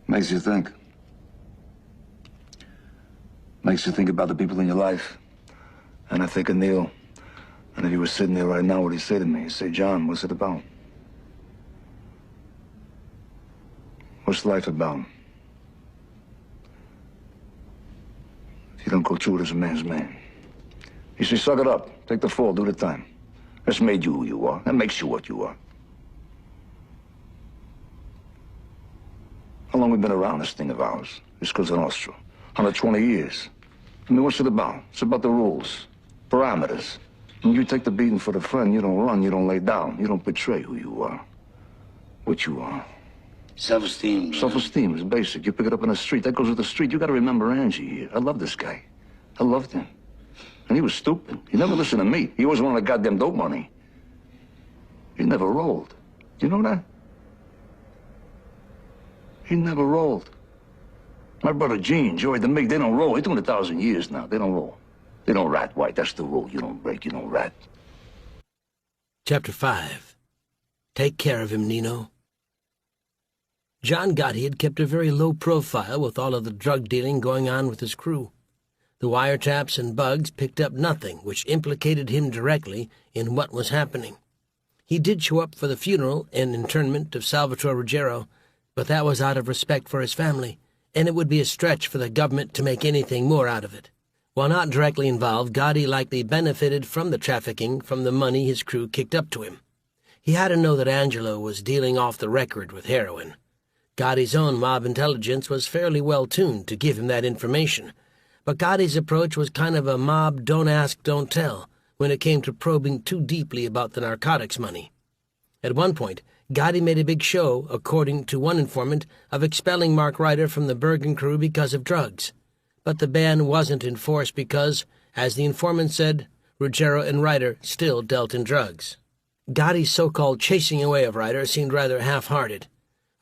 Makes you think. Makes you think about the people in your life. And I think of Neil. And if he was sitting there right now, what he'd say to me? He'd say, John, what's it about? What's life about? If you don't go through it as a man's man. You say, suck it up. Take the fall, do the time. That's made you who you are. That makes you what you are. How long we been around this thing of ours? This Cosa Nostra. 120 years. I mean, what's it about? It's about the rules, parameters. When you take the beating for the friend, you don't run, you don't lay down. You don't betray who you are. What you are. Self-esteem. Self-esteem is basic. You pick it up in the street. That goes with the street. You got to remember Angie here. I love this guy. I loved him. And he was stupid. He never listened to me. He always wanted goddamn dope money. He never rolled. You know that? He never rolled. My brother Gene, Joey, the Mig, they don't roll. They're doing 1,000 years now. They don't roll. They don't rat, White. That's the rule. You don't break, you don't rat. Chapter 5. Take care of him, Nino. John Gotti had kept a very low profile with all of the drug dealing going on with his crew. The wiretaps and bugs picked up nothing which implicated him directly in what was happening. He did show up for the funeral and internment of Salvatore Ruggiero, but that was out of respect for his family, and it would be a stretch for the government to make anything more out of it. While not directly involved, Gotti likely benefited from the trafficking from the money his crew kicked up to him. He had to know that Angelo was dealing off the record with heroin. Gotti's own mob intelligence was fairly well tuned to give him that information, but Gotti's approach was kind of a mob don't ask, don't tell when it came to probing too deeply about the narcotics money. At one point, Gotti made a big show, according to one informant, of expelling Mark Ryder from the Bergen crew because of drugs. But the ban wasn't enforced because, as the informant said, Ruggiero and Ryder still dealt in drugs. Gotti's so-called chasing away of Ryder seemed rather half-hearted.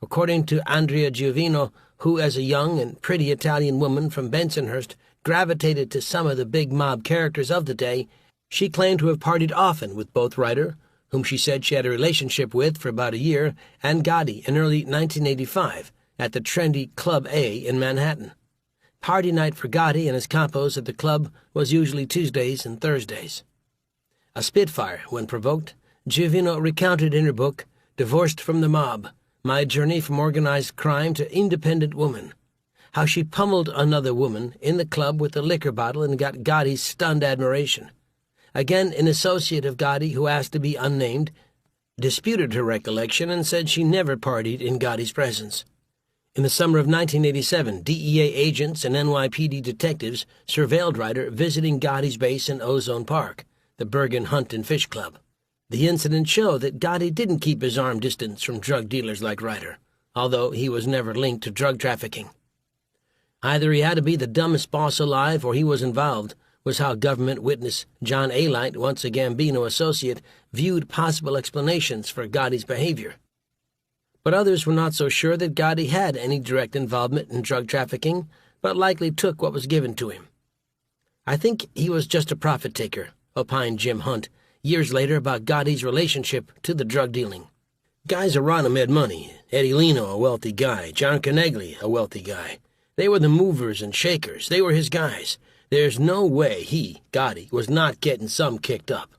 According to Andrea Giovino, who, as a young and pretty Italian woman from Bensonhurst, gravitated to some of the big mob characters of the day, she claimed to have partied often with both Ryder, whom she said she had a relationship with for about a year, and Gotti in early 1985 at the trendy Club A in Manhattan. Party night for Gotti and his compos at the club was usually Tuesdays and Thursdays. A spitfire, when provoked, Giovino recounted in her book, Divorced from the Mob, My Journey from Organized Crime to Independent Woman, how she pummeled another woman in the club with a liquor bottle and got Gotti's stunned admiration. Again, an associate of Gotti, who asked to be unnamed, disputed her recollection and said she never partied in Gotti's presence. In the summer of 1987, DEA agents and NYPD detectives surveilled Ryder visiting Gotti's base in Ozone Park, the Bergen Hunt and Fish Club. The incident showed that Gotti didn't keep his arm distance from drug dealers like Ryder, although he was never linked to drug trafficking. Either he had to be the dumbest boss alive or he was involved, was how government witness John Alight, once a Gambino associate, viewed possible explanations for Gotti's behavior. But others were not so sure that Gotti had any direct involvement in drug trafficking, but likely took what was given to him. I think he was just a profit-taker, opined Jim Hunt, years later about Gotti's relationship to the drug dealing. Guys around him had money. Eddie Lino, a wealthy guy. John Carnegli, a wealthy guy. They were the movers and shakers. They were his guys. There's no way he, Gotti, was not getting some kicked up.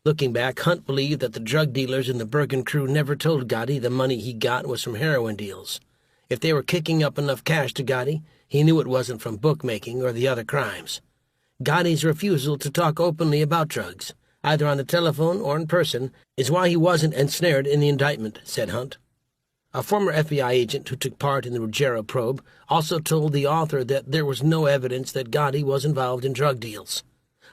Looking back, Hunt believed that the drug dealers in the Bergen crew never told Gotti the money he got was from heroin deals. If they were kicking up enough cash to Gotti, he knew it wasn't from bookmaking or the other crimes. Gotti's refusal to talk openly about drugs, either on the telephone or in person, is why he wasn't ensnared in the indictment, said Hunt. A former FBI agent who took part in the Ruggiero probe also told the author that there was no evidence that Gotti was involved in drug deals.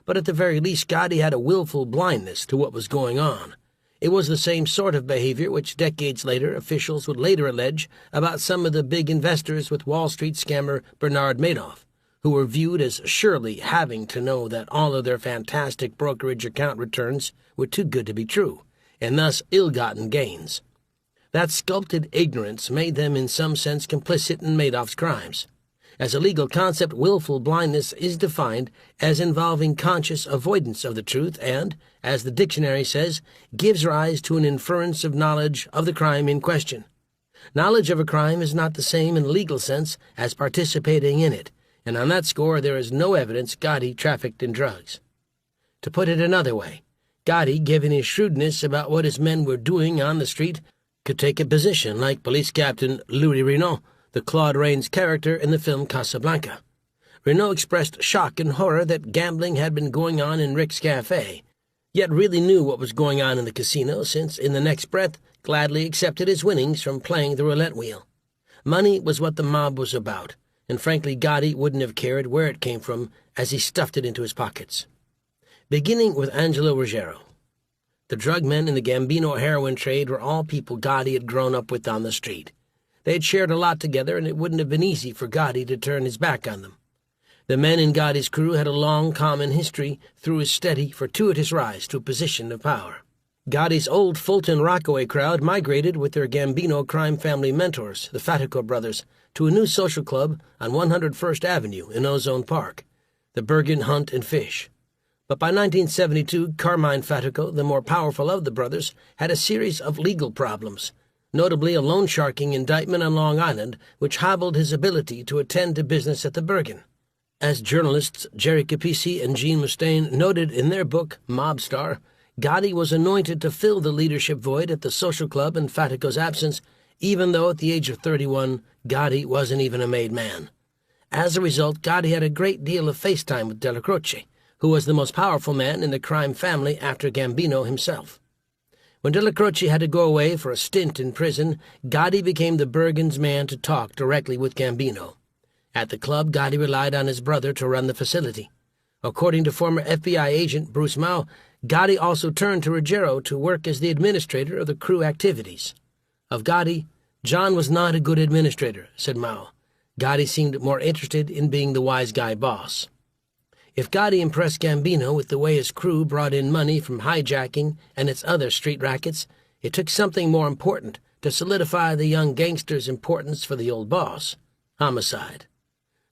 But at the very least, Gotti had a willful blindness to what was going on. It was the same sort of behavior which decades later officials would later allege about some of the big investors with Wall Street scammer Bernard Madoff, who were viewed as surely having to know that all of their fantastic brokerage account returns were too good to be true, and thus ill-gotten gains. That sculpted ignorance made them in some sense complicit in Madoff's crimes. As a legal concept, willful blindness is defined as involving conscious avoidance of the truth and, as the dictionary says, gives rise to an inference of knowledge of the crime in question. Knowledge of a crime is not the same in a legal sense as participating in it, and on that score there is no evidence Gotti trafficked in drugs. To put it another way, Gotti, given his shrewdness about what his men were doing on the street, could take a position like Police Captain Louis Renault, the Claude Rains character in the film Casablanca. Renault expressed shock and horror that gambling had been going on in Rick's cafe, yet really knew what was going on in the casino, since in the next breath gladly accepted his winnings from playing the roulette wheel. Money was what the mob was about, and frankly Gotti wouldn't have cared where it came from as he stuffed it into his pockets. Beginning with Angelo Ruggiero. The drug men in the Gambino heroin trade were all people Gotti had grown up with on the street. They had shared a lot together, and it wouldn't have been easy for Gotti to turn his back on them. The men in Gotti's crew had a long common history through his steady, fortuitous rise to a position of power. Gotti's old Fulton Rockaway crowd migrated with their Gambino crime family mentors, the Fatico brothers, to a new social club on 101st Avenue in Ozone Park, the Bergen Hunt and Fish. But by 1972, Carmine Fatico, the more powerful of the brothers, had a series of legal problems, notably a loan sharking indictment on Long Island, which hobbled his ability to attend to business at the Bergen. As journalists Jerry Capisi and Gene Mustaine noted in their book, Mob Star, Gotti was anointed to fill the leadership void at the social club in Fatico's absence, even though at the age of 31, Gotti wasn't even a made man. As a result, Gotti had a great deal of face time with Della Croce, who was the most powerful man in the crime family after Gambino himself. When Della Croce had to go away for a stint in prison, Gotti became the Bergen's man to talk directly with Gambino. At the club, Gotti relied on his brother to run the facility. According to former FBI agent Bruce Mao, Gotti also turned to Ruggiero to work as the administrator of the crew activities. Of Gotti, John was not a good administrator, said Mao. Gotti seemed more interested in being the wise guy boss. If Gotti impressed Gambino with the way his crew brought in money from hijacking and its other street rackets, it took something more important to solidify the young gangster's importance for the old boss: homicide.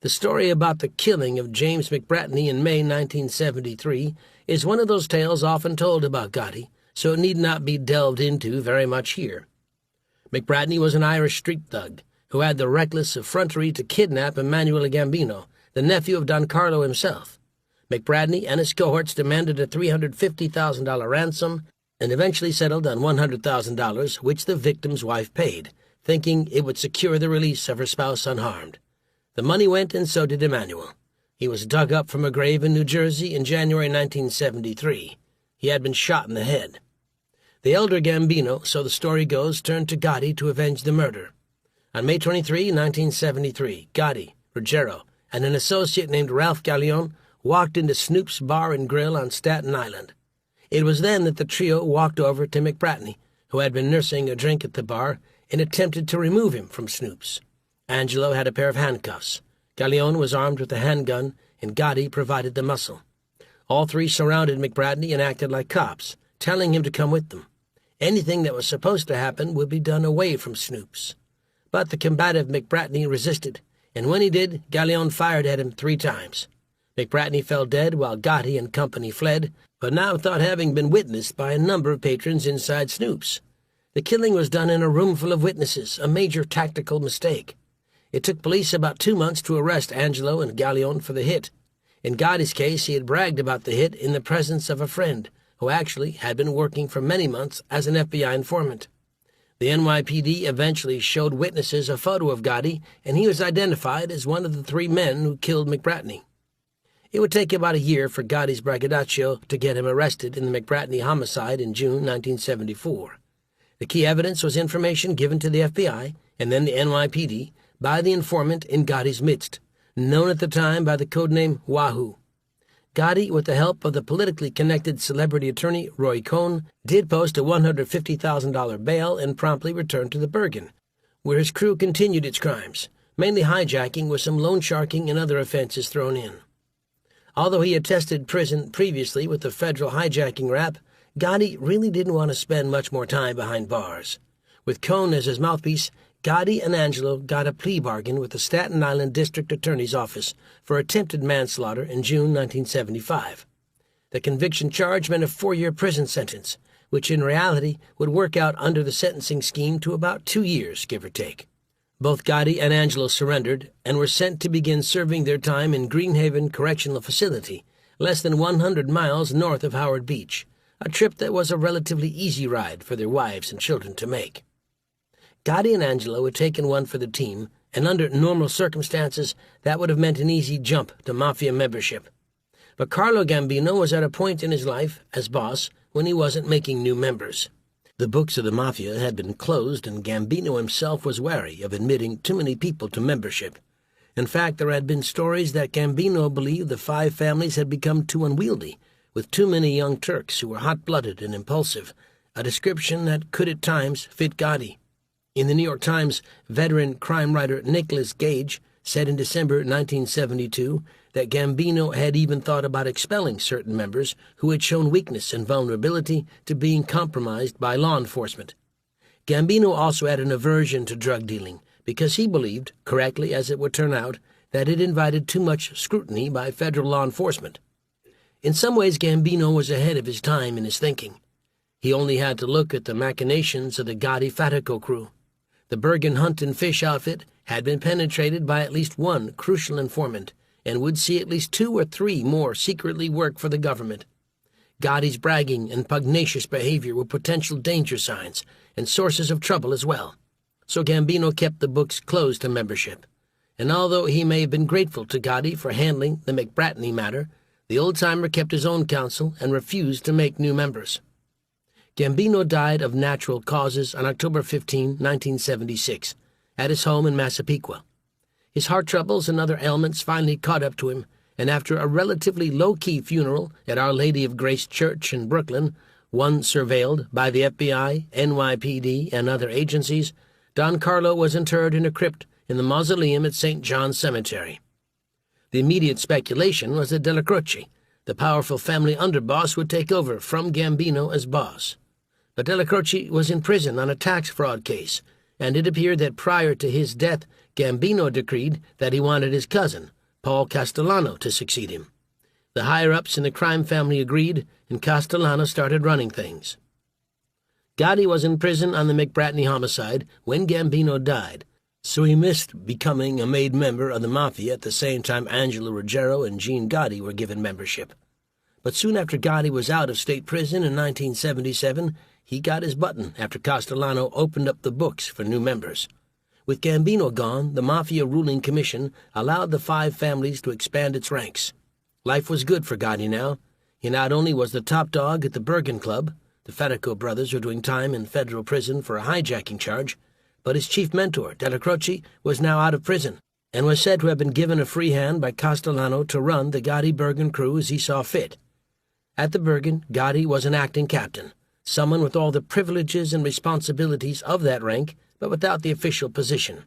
The story about the killing of James McBratney in May 1973 is one of those tales often told about Gotti, so it need not be delved into very much here. McBratney was an Irish street thug who had the reckless effrontery to kidnap Emanuele Gambino, the nephew of Don Carlo himself. McBratney and his cohorts demanded a $350,000 ransom and eventually settled on $100,000, which the victim's wife paid, thinking it would secure the release of her spouse unharmed. The money went, and so did Emanuele. He was dug up from a grave in New Jersey in January 1973. He had been shot in the head. The elder Gambino, so the story goes, turned to Gotti to avenge the murder. On May 23, 1973, Gotti, Ruggiero, and an associate named Ralph Gallion walked into Snoop's Bar and Grill on Staten Island. It was then that the trio walked over to McBratney, who had been nursing a drink at the bar, and attempted to remove him from Snoop's. Angelo had a pair of handcuffs. Gallion was armed with a handgun, and Gotti provided the muscle. All three surrounded McBratney and acted like cops, telling him to come with them. Anything that was supposed to happen would be done away from Snoop's. But the combative McBratney resisted, and when he did, Gallion fired at him 3 times. McBratney fell dead while Gotti and company fled, but now thought having been witnessed by a number of patrons inside Snoop's. The killing was done in a room full of witnesses, a major tactical mistake. It took police about 2 months to arrest Angelo and Gallion for the hit. In Gotti's case, he had bragged about the hit in the presence of a friend, who actually had been working for many months as an FBI informant. The NYPD eventually showed witnesses a photo of Gotti, and he was identified as one of the 3 men who killed McBratney. It would take about a year for Gotti's braggadocio to get him arrested in the McBratney homicide in June 1974. The key evidence was information given to the FBI and then the NYPD by the informant in Gotti's midst, known at the time by the codename Wahoo. Gotti, with the help of the politically connected celebrity attorney Roy Cohn, did post a $150,000 bail and promptly returned to the Bergen, where his crew continued its crimes, mainly hijacking with some loan sharking and other offenses thrown in. Although he had tested prison previously with the federal hijacking rap, Gotti really didn't want to spend much more time behind bars. With Cohn as his mouthpiece, Gotti and Angelo got a plea bargain with the Staten Island District Attorney's Office for attempted manslaughter in June 1975. The conviction charge meant a 4-year prison sentence, which in reality would work out under the sentencing scheme to about 2 years, give or take. Both Gotti and Angelo surrendered and were sent to begin serving their time in Greenhaven Correctional Facility, less than 100 miles north of Howard Beach, a trip that was a relatively easy ride for their wives and children to make. Gotti and Angelo had taken one for the team, and under normal circumstances, that would have meant an easy jump to Mafia membership. But Carlo Gambino was at a point in his life, as boss, when he wasn't making new members. The books of the Mafia had been closed, and Gambino himself was wary of admitting too many people to membership. In fact, there had been stories that Gambino believed the five families had become too unwieldy, with too many young Turks who were hot-blooded and impulsive, a description that could at times fit Gotti. In the New York Times, veteran crime writer Nicholas Gage said in December 1972 that Gambino had even thought about expelling certain members who had shown weakness and vulnerability to being compromised by law enforcement. Gambino also had an aversion to drug dealing because he believed, correctly as it would turn out, that it invited too much scrutiny by federal law enforcement. In some ways, Gambino was ahead of his time in his thinking. He only had to look at the machinations of the Gotti Fatico crew. The Bergen Hunt and Fish outfit had been penetrated by at least one crucial informant, and would see at least 2 or 3 more secretly work for the government. Gotti's bragging and pugnacious behavior were potential danger signs and sources of trouble as well. So Gambino kept the books closed to membership. And although he may have been grateful to Gotti for handling the McBratney matter, the old-timer kept his own counsel and refused to make new members. Gambino died of natural causes on October 15, 1976, at his home in Massapequa. His heart troubles and other ailments finally caught up to him, and after a relatively low-key funeral at Our Lady of Grace Church in Brooklyn, one surveilled by the FBI, NYPD, and other agencies, Don Carlo was interred in a crypt in the mausoleum at St. John's Cemetery. The immediate speculation was that Della Croce, the powerful family underboss, would take over from Gambino as boss. But Della Croce was in prison on a tax fraud case, and it appeared that prior to his death, Gambino decreed that he wanted his cousin, Paul Castellano, to succeed him. The higher-ups in the crime family agreed, and Castellano started running things. Gotti was in prison on the McBratney homicide when Gambino died, so he missed becoming a made member of the Mafia at the same time Angelo Ruggiero and Gene Gotti were given membership. But soon after Gotti was out of state prison in 1977, he got his button after Castellano opened up the books for new members. With Gambino gone, the Mafia Ruling Commission allowed the five families to expand its ranks. Life was good for Gotti now. He not only was the top dog at the Bergen Club, the Fatico brothers were doing time in federal prison for a hijacking charge, but his chief mentor, Della Croce, was now out of prison and was said to have been given a free hand by Castellano to run the Gotti Bergen crew as he saw fit. At the Bergen, Gotti was an acting captain, someone with all the privileges and responsibilities of that rank, but without the official position.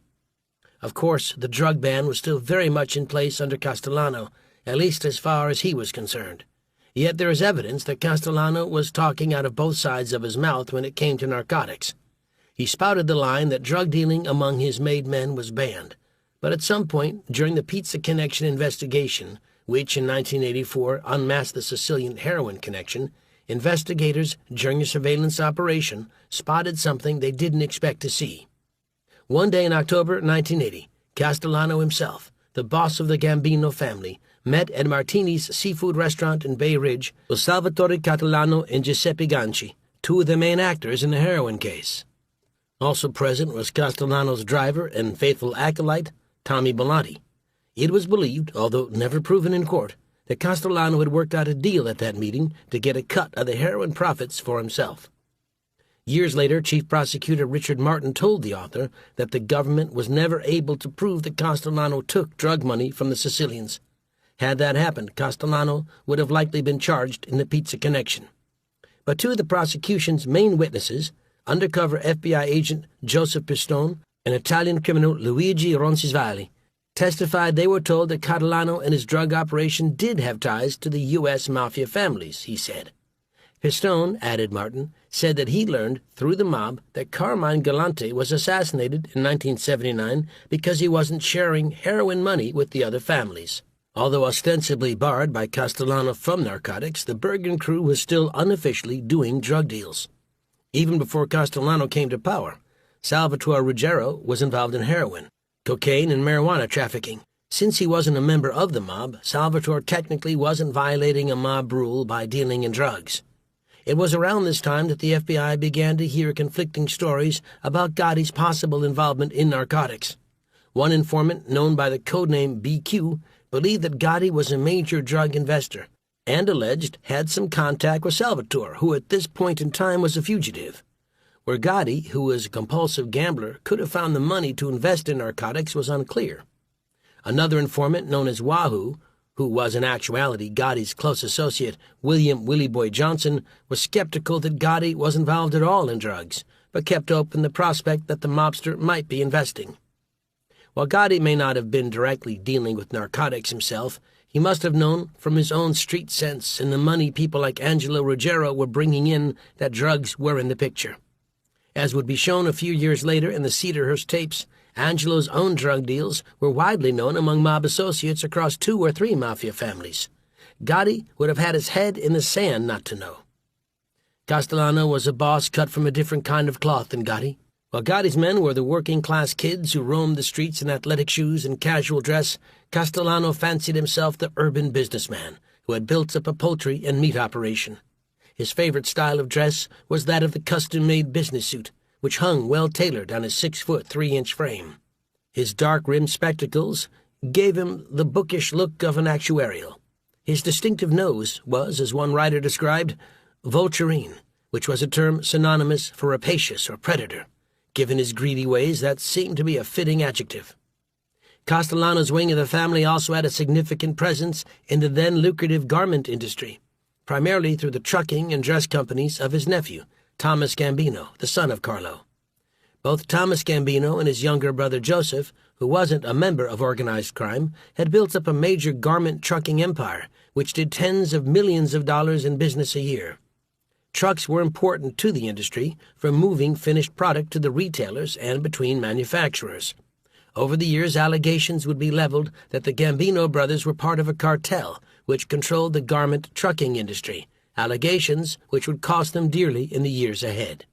Of course, the drug ban was still very much in place under Castellano, at least as far as he was concerned. Yet there is evidence that Castellano was talking out of both sides of his mouth when it came to narcotics. He spouted the line that drug dealing among his made men was banned, but at some point during the Pizza Connection investigation, which in 1984 unmasked the Sicilian heroin connection, investigators during a surveillance operation spotted something they didn't expect to see. One day in October 1980, Castellano himself, the boss of the Gambino family, met at Martini's seafood restaurant in Bay Ridge with Salvatore Catalano and Giuseppe Ganci, two of the main actors in the heroin case. Also present was Castellano's driver and faithful acolyte, Tommy Bellotti. It was believed, although never proven in court, that Castellano had worked out a deal at that meeting to get a cut of the heroin profits for himself. Years later, Chief Prosecutor Richard Martin told the author that the government was never able to prove that Castellano took drug money from the Sicilians. Had that happened, Castellano would have likely been charged in the Pizza Connection. But two of the prosecution's main witnesses, undercover FBI agent Joseph Pistone and Italian criminal Luigi Roncisvalle, testified they were told that Catalano and his drug operation did have ties to the U.S. Mafia families, he said. Pistone, added Martin, said that he learned through the mob that Carmine Galante was assassinated in 1979 because he wasn't sharing heroin money with the other families. Although ostensibly barred by Castellano from narcotics, the Bergen crew was still unofficially doing drug deals. Even before Castellano came to power, Salvatore Ruggiero was involved in heroin, cocaine, and marijuana trafficking. Since he wasn't a member of the mob, Salvatore technically wasn't violating a mob rule by dealing in drugs. It was around this time that the FBI began to hear conflicting stories about Gotti's possible involvement in narcotics. One informant, known by the codename BQ, believed that Gotti was a major drug investor and alleged had some contact with Salvatore, who at this point in time was a fugitive. Where Gotti, who was a compulsive gambler, could have found the money to invest in narcotics was unclear. Another informant, known as Wahoo, who was in actuality Gotti's close associate, William Willie Boy Johnson, was skeptical that Gotti was involved at all in drugs, but kept open the prospect that the mobster might be investing. While Gotti may not have been directly dealing with narcotics himself, he must have known from his own street sense and the money people like Angelo Ruggiero were bringing in that drugs were in the picture. As would be shown a few years later in the Cedarhurst tapes, Angelo's own drug deals were widely known among mob associates across 2 or 3 mafia families. Gotti would have had his head in the sand not to know. Castellano was a boss cut from a different kind of cloth than Gotti. While Gotti's men were the working-class kids who roamed the streets in athletic shoes and casual dress, Castellano fancied himself the urban businessman who had built up a poultry and meat operation. His favorite style of dress was that of the custom-made business suit, which hung well-tailored on his 6-foot 3-inch frame. His dark-rimmed spectacles gave him the bookish look of an actuarial. His distinctive nose was, as one writer described, vulturine, which was a term synonymous for rapacious or predator. Given his greedy ways, that seemed to be a fitting adjective. Castellano's wing of the family also had a significant presence in the then lucrative garment industry, primarily through the trucking and dress companies of his nephew, Thomas Gambino, the son of Carlo. Both Thomas Gambino and his younger brother Joseph, who wasn't a member of organized crime, had built up a major garment trucking empire, which did tens of millions of dollars in business a year. Trucks were important to the industry for moving finished product to the retailers and between manufacturers. Over the years, allegations would be leveled that the Gambino brothers were part of a cartel which controlled the garment trucking industry, allegations which would cost them dearly in the years ahead.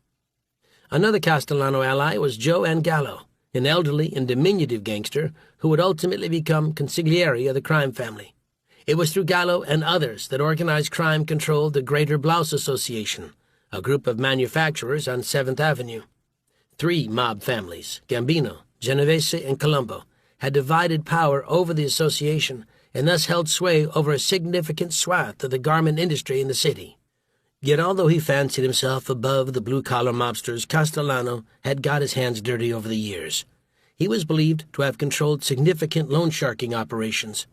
Another Castellano ally was Joe Angallo, an elderly and diminutive gangster who would ultimately become consigliere of the crime family. It was through Gallo and others that organized crime controlled the Greater Blouse Association, a group of manufacturers on 7th Avenue. 3 mob families, Gambino, Genovese, and Colombo, had divided power over the association and thus held sway over a significant swath of the garment industry in the city. Yet although he fancied himself above the blue-collar mobsters, Castellano had got his hands dirty over the years. He was believed to have controlled significant loan sharking operations.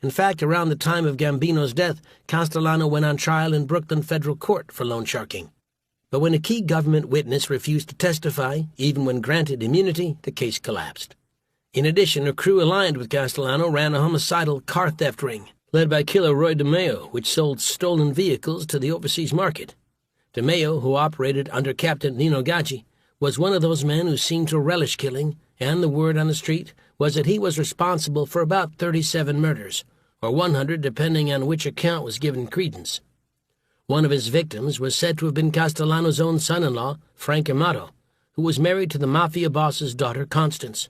In fact, around the time of Gambino's death, Castellano went on trial in Brooklyn federal court for loan sharking. But when a key government witness refused to testify, even when granted immunity, the case collapsed. In addition, a crew aligned with Castellano ran a homicidal car theft ring, led by killer Roy DeMeo, which sold stolen vehicles to the overseas market. DeMeo, who operated under Captain Nino Gaggi, was one of those men who seemed to relish killing, and the word on the street was that he was responsible for about 37 murders, or 100 depending on which account was given credence. One of his victims was said to have been Castellano's own son-in-law, Frank Amato, who was married to the mafia boss's daughter, Constance.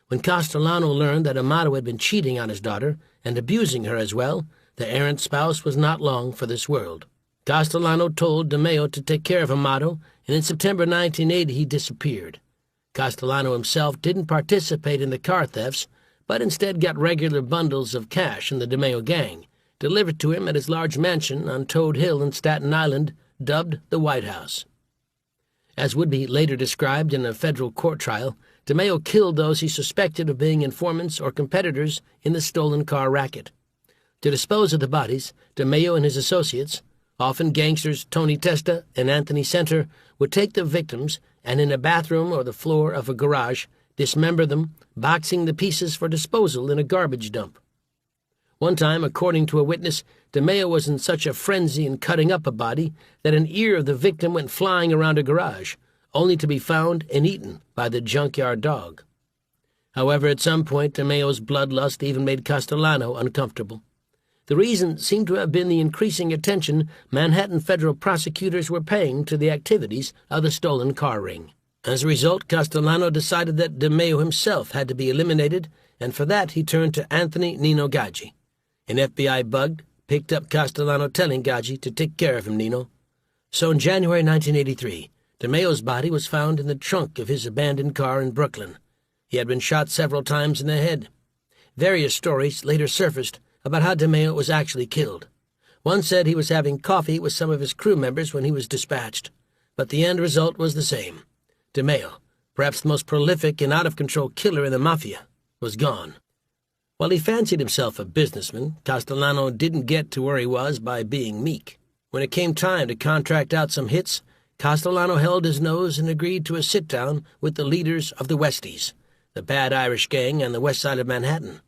When Castellano learned that Amato had been cheating on his daughter and abusing her as well, the errant spouse was not long for this world. Castellano told DeMeo to take care of Amato, and in September 1980 he disappeared. Castellano himself didn't participate in the car thefts, but instead got regular bundles of cash in the DeMeo gang, delivered to him at his large mansion on Toad Hill in Staten Island, dubbed the White House. As would be later described in a federal court trial, DeMeo killed those he suspected of being informants or competitors in the stolen car racket. To dispose of the bodies, DeMeo and his associates, often gangsters Tony Testa and Anthony Center, would take the victims and in a bathroom or the floor of a garage, dismember them, boxing the pieces for disposal in a garbage dump. One time, according to a witness, DeMeo was in such a frenzy in cutting up a body that an ear of the victim went flying around a garage, only to be found and eaten by the junkyard dog. However, at some point, DeMeo's bloodlust even made Castellano uncomfortable. The reason seemed to have been the increasing attention Manhattan federal prosecutors were paying to the activities of the stolen car ring. As a result, Castellano decided that DeMeo himself had to be eliminated, and for that he turned to Anthony Nino Gaggi. An FBI bug picked up Castellano telling Gaggi to take care of him, Nino. So in January 1983, DeMeo's body was found in the trunk of his abandoned car in Brooklyn. He had been shot several times in the head. Various stories later surfaced about how DeMeo was actually killed. One said he was having coffee with some of his crew members when he was dispatched, but the end result was the same. DeMeo, perhaps the most prolific and out-of-control killer in the mafia, was gone. While he fancied himself a businessman, Castellano didn't get to where he was by being meek. When it came time to contract out some hits, Castellano held his nose and agreed to a sit-down with the leaders of the Westies, the bad Irish gang on the west side of Manhattan.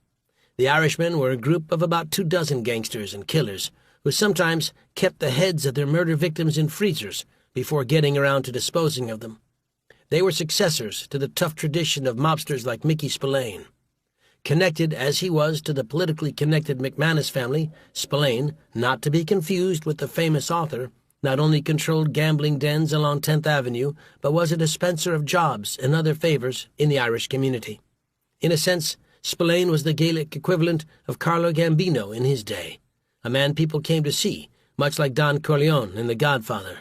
The Irishmen were a group of about 24 gangsters and killers who sometimes kept the heads of their murder victims in freezers before getting around to disposing of them. They were successors to the tough tradition of mobsters like Mickey Spillane. Connected as he was to the politically connected McManus family, Spillane, not to be confused with the famous author, not only controlled gambling dens along 10th Avenue, but was a dispenser of jobs and other favors in the Irish community. In a sense, Spillane was the Gaelic equivalent of Carlo Gambino in his day, a man people came to see, much like Don Corleone in The Godfather.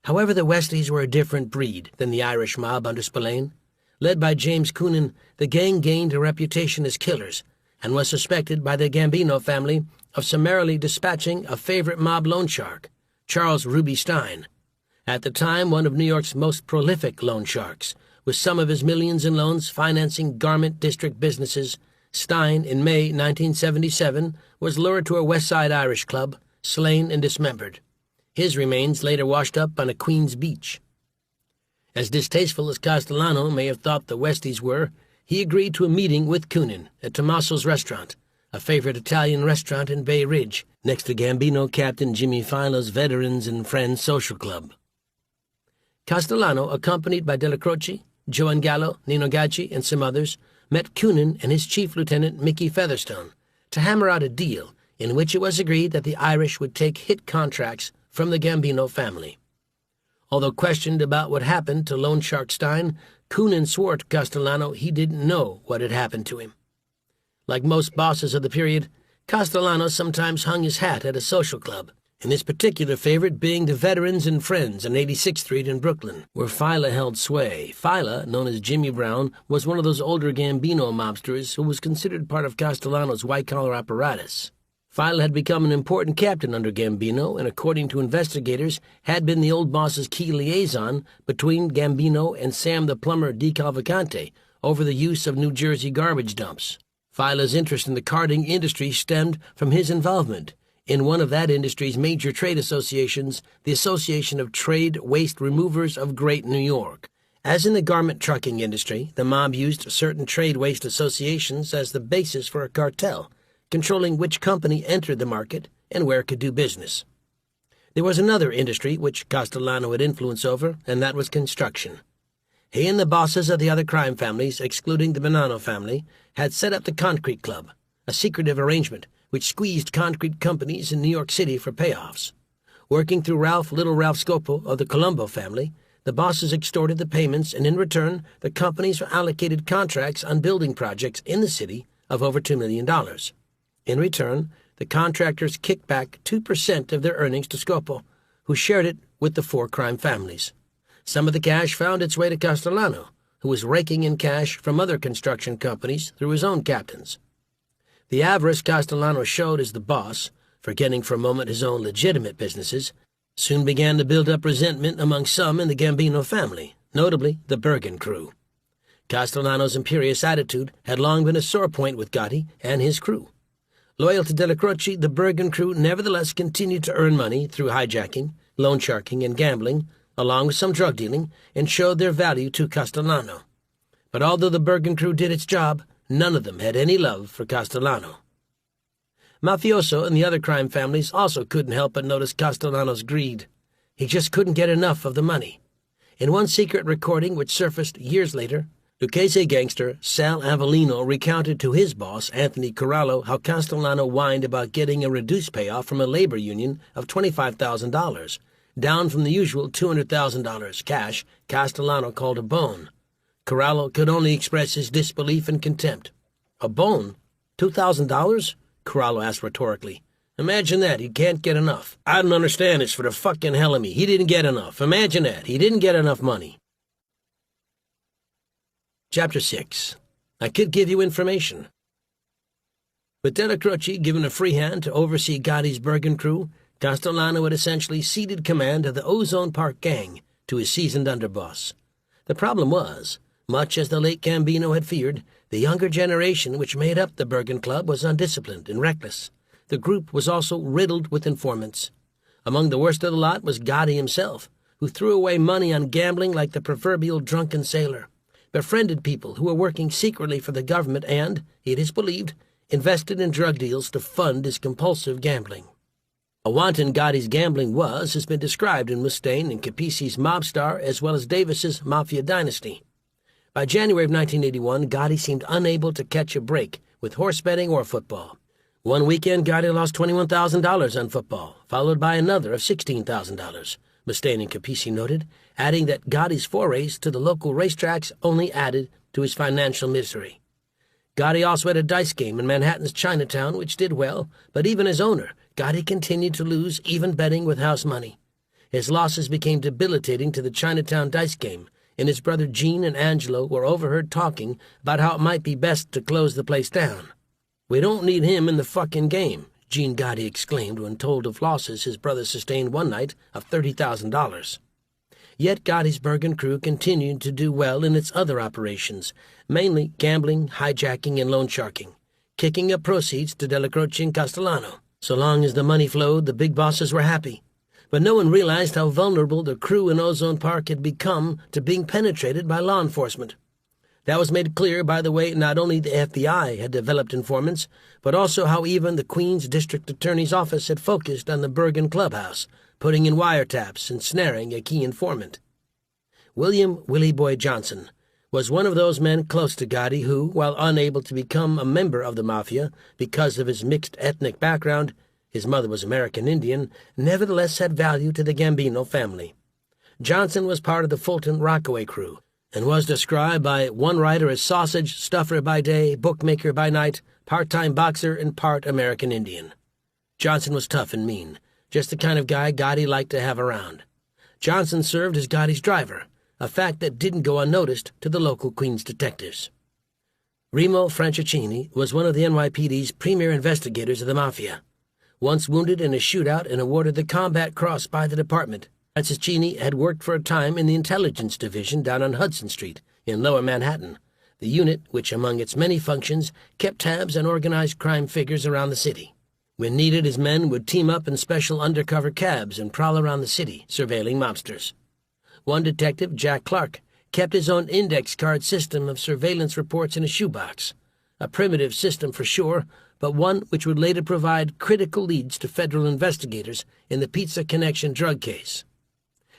However, the Westies were a different breed than the Irish mob under Spillane. Led by James Coonan, the gang gained a reputation as killers and was suspected by the Gambino family of summarily dispatching a favorite mob loan shark, Charles Ruby Stein, at the time one of New York's most prolific loan sharks. With some of his millions in loans financing garment district businesses, Stein, in May 1977, was lured to a West Side Irish club, slain and dismembered. His remains later washed up on a Queens beach. As distasteful as Castellano may have thought the Westies were, he agreed to a meeting with Coonan at Tommaso's restaurant, a favorite Italian restaurant in Bay Ridge, next to Gambino Captain Jimmy Filo's Veterans and Friends Social Club. Castellano, accompanied by Della Croce, Joe Angallo, Nino Gaggi, and some others, met Coonan and his chief lieutenant Mickey Featherstone to hammer out a deal in which it was agreed that the Irish would take hit contracts from the Gambino family. Although questioned about what happened to loan shark Stein, Coonan swore to Castellano he didn't know what had happened to him. Like most bosses of the period, Castellano sometimes hung his hat at a social club, and his particular favorite being the Veterans and Friends on 86th Street in Brooklyn, where Fila held sway. Fila, known as Jimmy Brown, was one of those older Gambino mobsters who was considered part of Castellano's white-collar apparatus. Fila had become an important captain under Gambino and, according to investigators, had been the old boss's key liaison between Gambino and Sam the plumber DeCavalcante over the use of New Jersey garbage dumps. Fila's interest in the carting industry stemmed from his involvement in one of that industry's major trade associations, the Association of Trade Waste Removers of Great New York. As in the garment trucking industry, the mob used certain trade waste associations as the basis for a cartel, controlling which company entered the market and where it could do business. There was another industry which Castellano had influence over, and that was construction. He and the bosses of the other crime families, excluding the Bonanno family, had set up the Concrete Club, a secretive arrangement which squeezed concrete companies in New York City for payoffs. Working through Little Ralph Scopo of the Colombo family, the bosses extorted the payments, and in return, the companies were allocated contracts on building projects in the city of over $2 million. In return, the contractors kicked back 2% of their earnings to Scopo, who shared it with the four crime families. Some of the cash found its way to Castellano, who was raking in cash from other construction companies through his own captains. The avarice Castellano showed as the boss, forgetting for a moment his own legitimate businesses, soon began to build up resentment among some in the Gambino family, notably the Bergen crew. Castellano's imperious attitude had long been a sore point with Gotti and his crew. Loyal to Della Croce, the Bergen crew nevertheless continued to earn money through hijacking, loan sharking, and gambling, along with some drug dealing, and showed their value to Castellano. But although the Bergen crew did its job, none of them had any love for Castellano. Mafioso and the other crime families also couldn't help but notice Castellano's greed. He just couldn't get enough of the money. In one secret recording which surfaced years later, Lucchese gangster Sal Avellino recounted to his boss, Anthony Corallo, how Castellano whined about getting a reduced payoff from a labor union of $25,000, down from the usual $200,000 cash Castellano called a bone. Corallo could only express his disbelief and contempt. A bone? $2,000? Corallo asked rhetorically. Imagine that. He can't get enough. I don't understand. It's for the fucking hell of me. He didn't get enough. Imagine that. He didn't get enough money. Chapter 6. I could give you information. With Della Croce given a free hand to oversee Gotti's Bergen crew, Castellano had essentially ceded command of the Ozone Park gang to his seasoned underboss. The problem was, much as the late Gambino had feared, the younger generation which made up the Bergen Club was undisciplined and reckless. The group was also riddled with informants. Among the worst of the lot was Gotti himself, who threw away money on gambling like the proverbial drunken sailor, befriended people who were working secretly for the government and, it is believed, invested in drug deals to fund his compulsive gambling. A wanton Gotti's gambling has been described in Mustaine and Capisi's Mob Star as well as Davis's Mafia Dynasty. By January of 1981, Gotti seemed unable to catch a break with horse betting or football. One weekend, Gotti lost $21,000 on football, followed by another of $16,000, Mustaine and Capisi noted, adding that Gotti's forays to the local racetracks only added to his financial misery. Gotti also had a dice game in Manhattan's Chinatown, which did well, but even as owner, Gotti continued to lose even betting with house money. His losses became debilitating to the Chinatown dice game, and his brother Gene and Angelo were overheard talking about how it might be best to close the place down. "We don't need him in the fucking game," Gene Gotti exclaimed when told of losses his brother sustained one night of $30,000. Yet Gotti's Bergen crew continued to do well in its other operations, mainly gambling, hijacking, and loan sharking, kicking up proceeds to Della Croce and Castellano. So long as the money flowed, the big bosses were happy. But no one realized how vulnerable the crew in Ozone Park had become to being penetrated by law enforcement. That was made clear by the way not only the FBI had developed informants, but also how even the Queens District Attorney's Office had focused on the Bergen clubhouse, putting in wiretaps and snaring a key informant. William Willie Boy Johnson was one of those men close to Gotti who, while unable to become a member of the Mafia because of his mixed ethnic background, his mother was American Indian, nevertheless had value to the Gambino family. Johnson was part of the Fulton Rockaway crew, and was described by one writer as sausage stuffer by day, bookmaker by night, part-time boxer, and part American Indian. Johnson was tough and mean, just the kind of guy Gotti liked to have around. Johnson served as Gotti's driver, a fact that didn't go unnoticed to the local Queens detectives. Remo Franceschini was one of the NYPD's premier investigators of the Mafia. Once wounded in a shootout and awarded the Combat Cross by the department, Franceschini had worked for a time in the Intelligence Division down on Hudson Street in Lower Manhattan, the unit which, among its many functions, kept tabs on organized crime figures around the city. When needed, his men would team up in special undercover cabs and prowl around the city, surveilling mobsters. One detective, Jack Clark, kept his own index card system of surveillance reports in a shoebox, a primitive system for sure, but one which would later provide critical leads to federal investigators in the Pizza Connection drug case.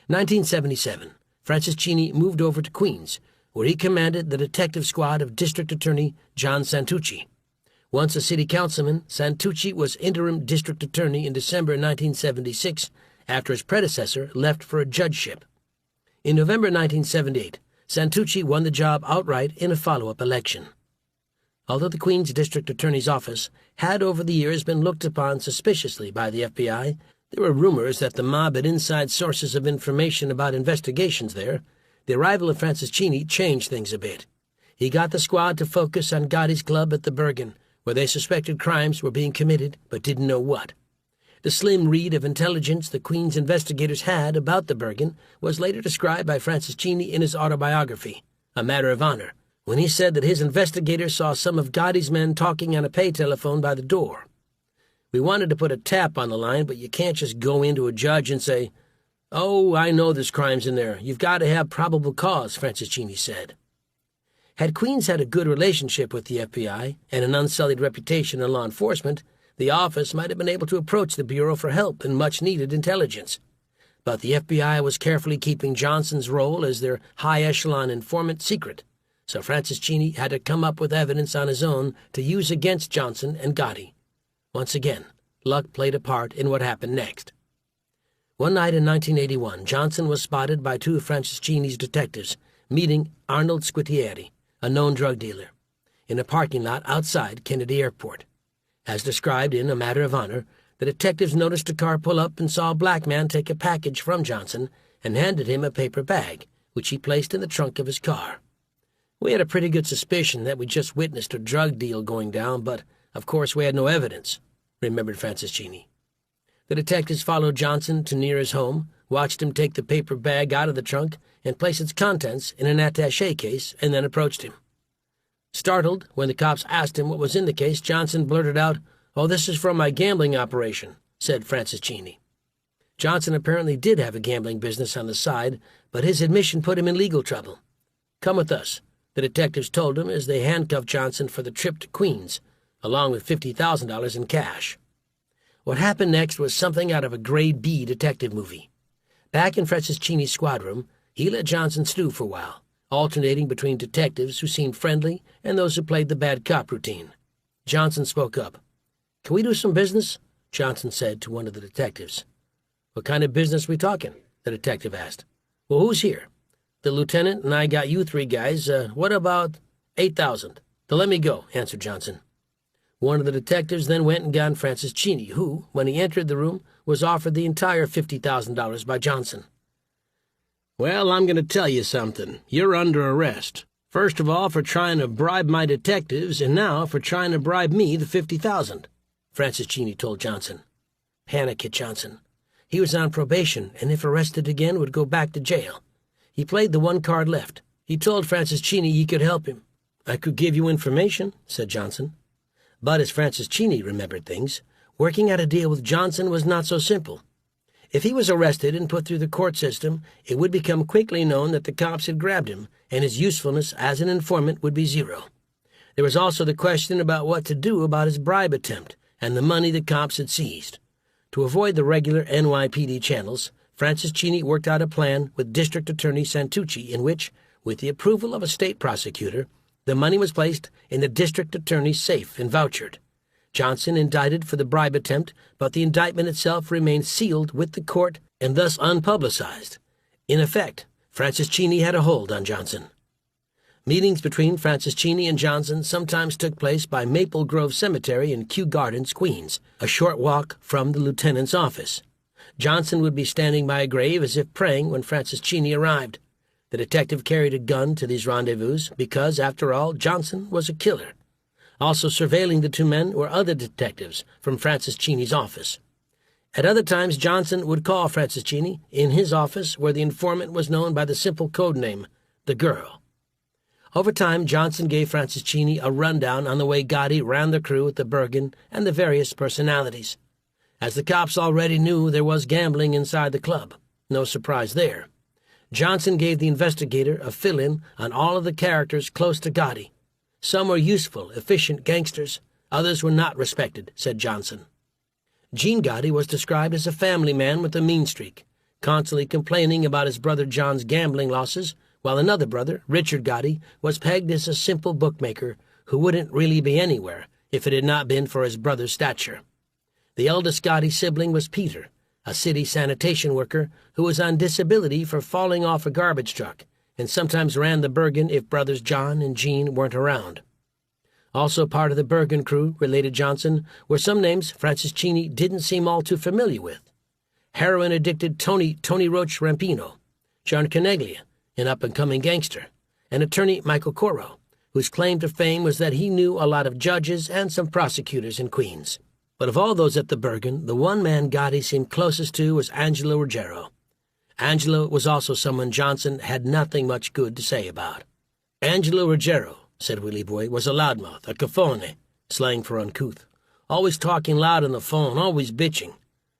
1977, Franceschini moved over to Queens, where he commanded the detective squad of District Attorney John Santucci. Once a city councilman, Santucci was interim district attorney in December 1976 after his predecessor left for a judgeship. In November 1978, Santucci won the job outright in a follow-up election. Although the Queens District Attorney's Office had over the years been looked upon suspiciously by the FBI, there were rumors that the mob had inside sources of information about investigations there. The arrival of Franceschini changed things a bit. He got the squad to focus on Gotti's club at the Bergen, where they suspected crimes were being committed but didn't know what. The slim read of intelligence the Queens investigators had about the Bergen was later described by Franceschini in his autobiography, A Matter of Honor, when he said that his investigators saw some of Gotti's men talking on a pay telephone by the door. "We wanted to put a tap on the line, but you can't just go into a judge and say, 'Oh, I know there's crimes in there. You've got to have probable cause,'" Franceschini said. Had Queens had a good relationship with the FBI and an unsullied reputation in law enforcement, the office might have been able to approach the Bureau for help in much-needed intelligence. But the FBI was carefully keeping Johnson's role as their high-echelon informant secret, so Francis Cheney had to come up with evidence on his own to use against Johnson and Gotti. Once again, luck played a part in what happened next. One night in 1981, Johnson was spotted by two of Francis Cheney's detectives meeting Arnold Squitieri, a known drug dealer, in a parking lot outside Kennedy Airport. As described in A Matter of Honor, the detectives noticed a car pull up and saw a black man take a package from Johnson and handed him a paper bag, which he placed in the trunk of his car. We had a pretty good suspicion that we just witnessed a drug deal going down, but, of course, we had no evidence, remembered Francis Cheney. The detectives followed Johnson to near his home, watched him take the paper bag out of the trunk and place its contents in an attaché case, and then approached him. Startled, when the cops asked him what was in the case, Johnson blurted out, "Oh, this is from my gambling operation," said Francis Cheney. Johnson apparently did have a gambling business on the side, but his admission put him in legal trouble. "Come with us," the detectives told him as they handcuffed Johnson for the trip to Queens, along with $50,000 in cash. What happened next was something out of a grade B detective movie. Back in Francis Cheney's squad room, he let Johnson stew for a while, alternating between detectives who seemed friendly and those who played the bad cop routine. Johnson spoke up. "Can we do some business?" Johnson said to one of the detectives. "What kind of business we talking?" the detective asked. "Well, who's here? The lieutenant and I got you three guys. What about 8,000? To let me go," answered Johnson. One of the detectives then went and got Francis Cheney, who, when he entered the room, was offered the entire $50,000 by Johnson. "Well, I'm going to tell you something. You're under arrest. First of all, for trying to bribe my detectives, and now for trying to bribe me the $50,000, Francis Cheney told Johnson. Panic hit Johnson. He was on probation, and if arrested again, would go back to jail. He played the one card left. He told Francis Cheney he could help him. "I could give you information," said Johnson. But as Francis Cheney remembered things, working out a deal with Johnson was not so simple. If he was arrested and put through the court system, it would become quickly known that the cops had grabbed him, and his usefulness as an informant would be zero. There was also the question about what to do about his bribe attempt and the money the cops had seized. To avoid the regular NYPD channels, Francis Cheney worked out a plan with District Attorney Santucci in which, with the approval of a state prosecutor, the money was placed in the district attorney's safe and vouchered. Johnson indicted for the bribe attempt, but the indictment itself remained sealed with the court and thus unpublicized. In effect, Francis Cheney had a hold on Johnson. Meetings between Francis Cheney and Johnson sometimes took place by Maple Grove Cemetery in Kew Gardens, Queens, a short walk from the lieutenant's office. Johnson would be standing by a grave as if praying when Francis Cheney arrived. The detective carried a gun to these rendezvous because, after all, Johnson was a killer. Also surveilling the two men were other detectives from Francis Cheney's office. At other times, Johnson would call Francis Cheney in his office where the informant was known by the simple code name, The Girl. Over time, Johnson gave Francis Cheney a rundown on the way Gotti ran the crew at the Bergen and the various personalities. As the cops already knew, there was gambling inside the club. No surprise there. Johnson gave the investigator a fill-in on all of the characters close to Gotti. Some were useful, efficient gangsters. Others were not respected, said Johnson. Gene Gotti was described as a family man with a mean streak, constantly complaining about his brother John's gambling losses, while another brother, Richard Gotti, was pegged as a simple bookmaker who wouldn't really be anywhere if it had not been for his brother's stature. The eldest Gotti sibling was Peter, a city sanitation worker who was on disability for falling off a garbage truck and sometimes ran the Bergen if brothers John and Gene weren't around. Also part of the Bergen crew, related Johnson, were some names Francis Cheney didn't seem all too familiar with. Heroin-addicted Tony Roach Rampino, John Caneglia, an up-and-coming gangster, and attorney Michael Coro, whose claim to fame was that he knew a lot of judges and some prosecutors in Queens. But of all those at the Bergen, the one man Gotti seemed closest to was Angelo Ruggiero. Angelo was also someone Johnson had nothing much good to say about. Angelo Ruggiero, said Willie Boy, was a loudmouth, a cafone, slang for uncouth. Always talking loud on the phone, always bitching,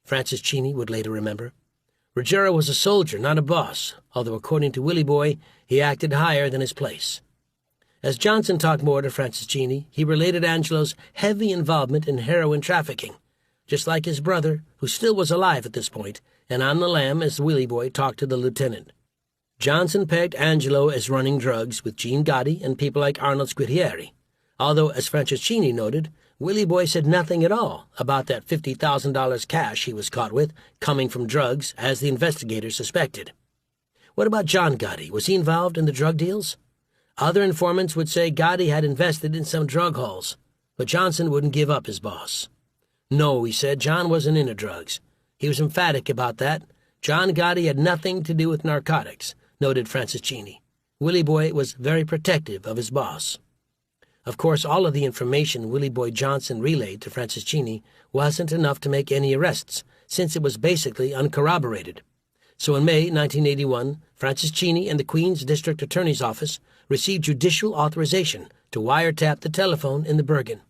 Francis Cheney would later remember. Ruggiero was a soldier, not a boss, although according to Willie Boy, he acted higher than his place. As Johnson talked more to Francis Cheney, he related Angelo's heavy involvement in heroin trafficking, just like his brother, who still was alive at this point, and on the lam as Willie Boy talked to the lieutenant. Johnson pegged Angelo as running drugs with Gene Gotti and people like Arnold Squitieri, although, as Franceschini noted, Willie Boy said nothing at all about that $50,000 cash he was caught with coming from drugs, as the investigators suspected. What about John Gotti? Was he involved in the drug deals? Other informants would say Gotti had invested in some drug hauls, but Johnson wouldn't give up his boss. No, he said, John wasn't into drugs. He was emphatic about that. John Gotti had nothing to do with narcotics, noted Franceschini. Willie Boy was very protective of his boss. Of course, all of the information Willie Boy Johnson relayed to Franceschini wasn't enough to make any arrests, since it was basically uncorroborated. So in May 1981, Franceschini and the Queens District Attorney's Office received judicial authorization to wiretap the telephone in the Bergen.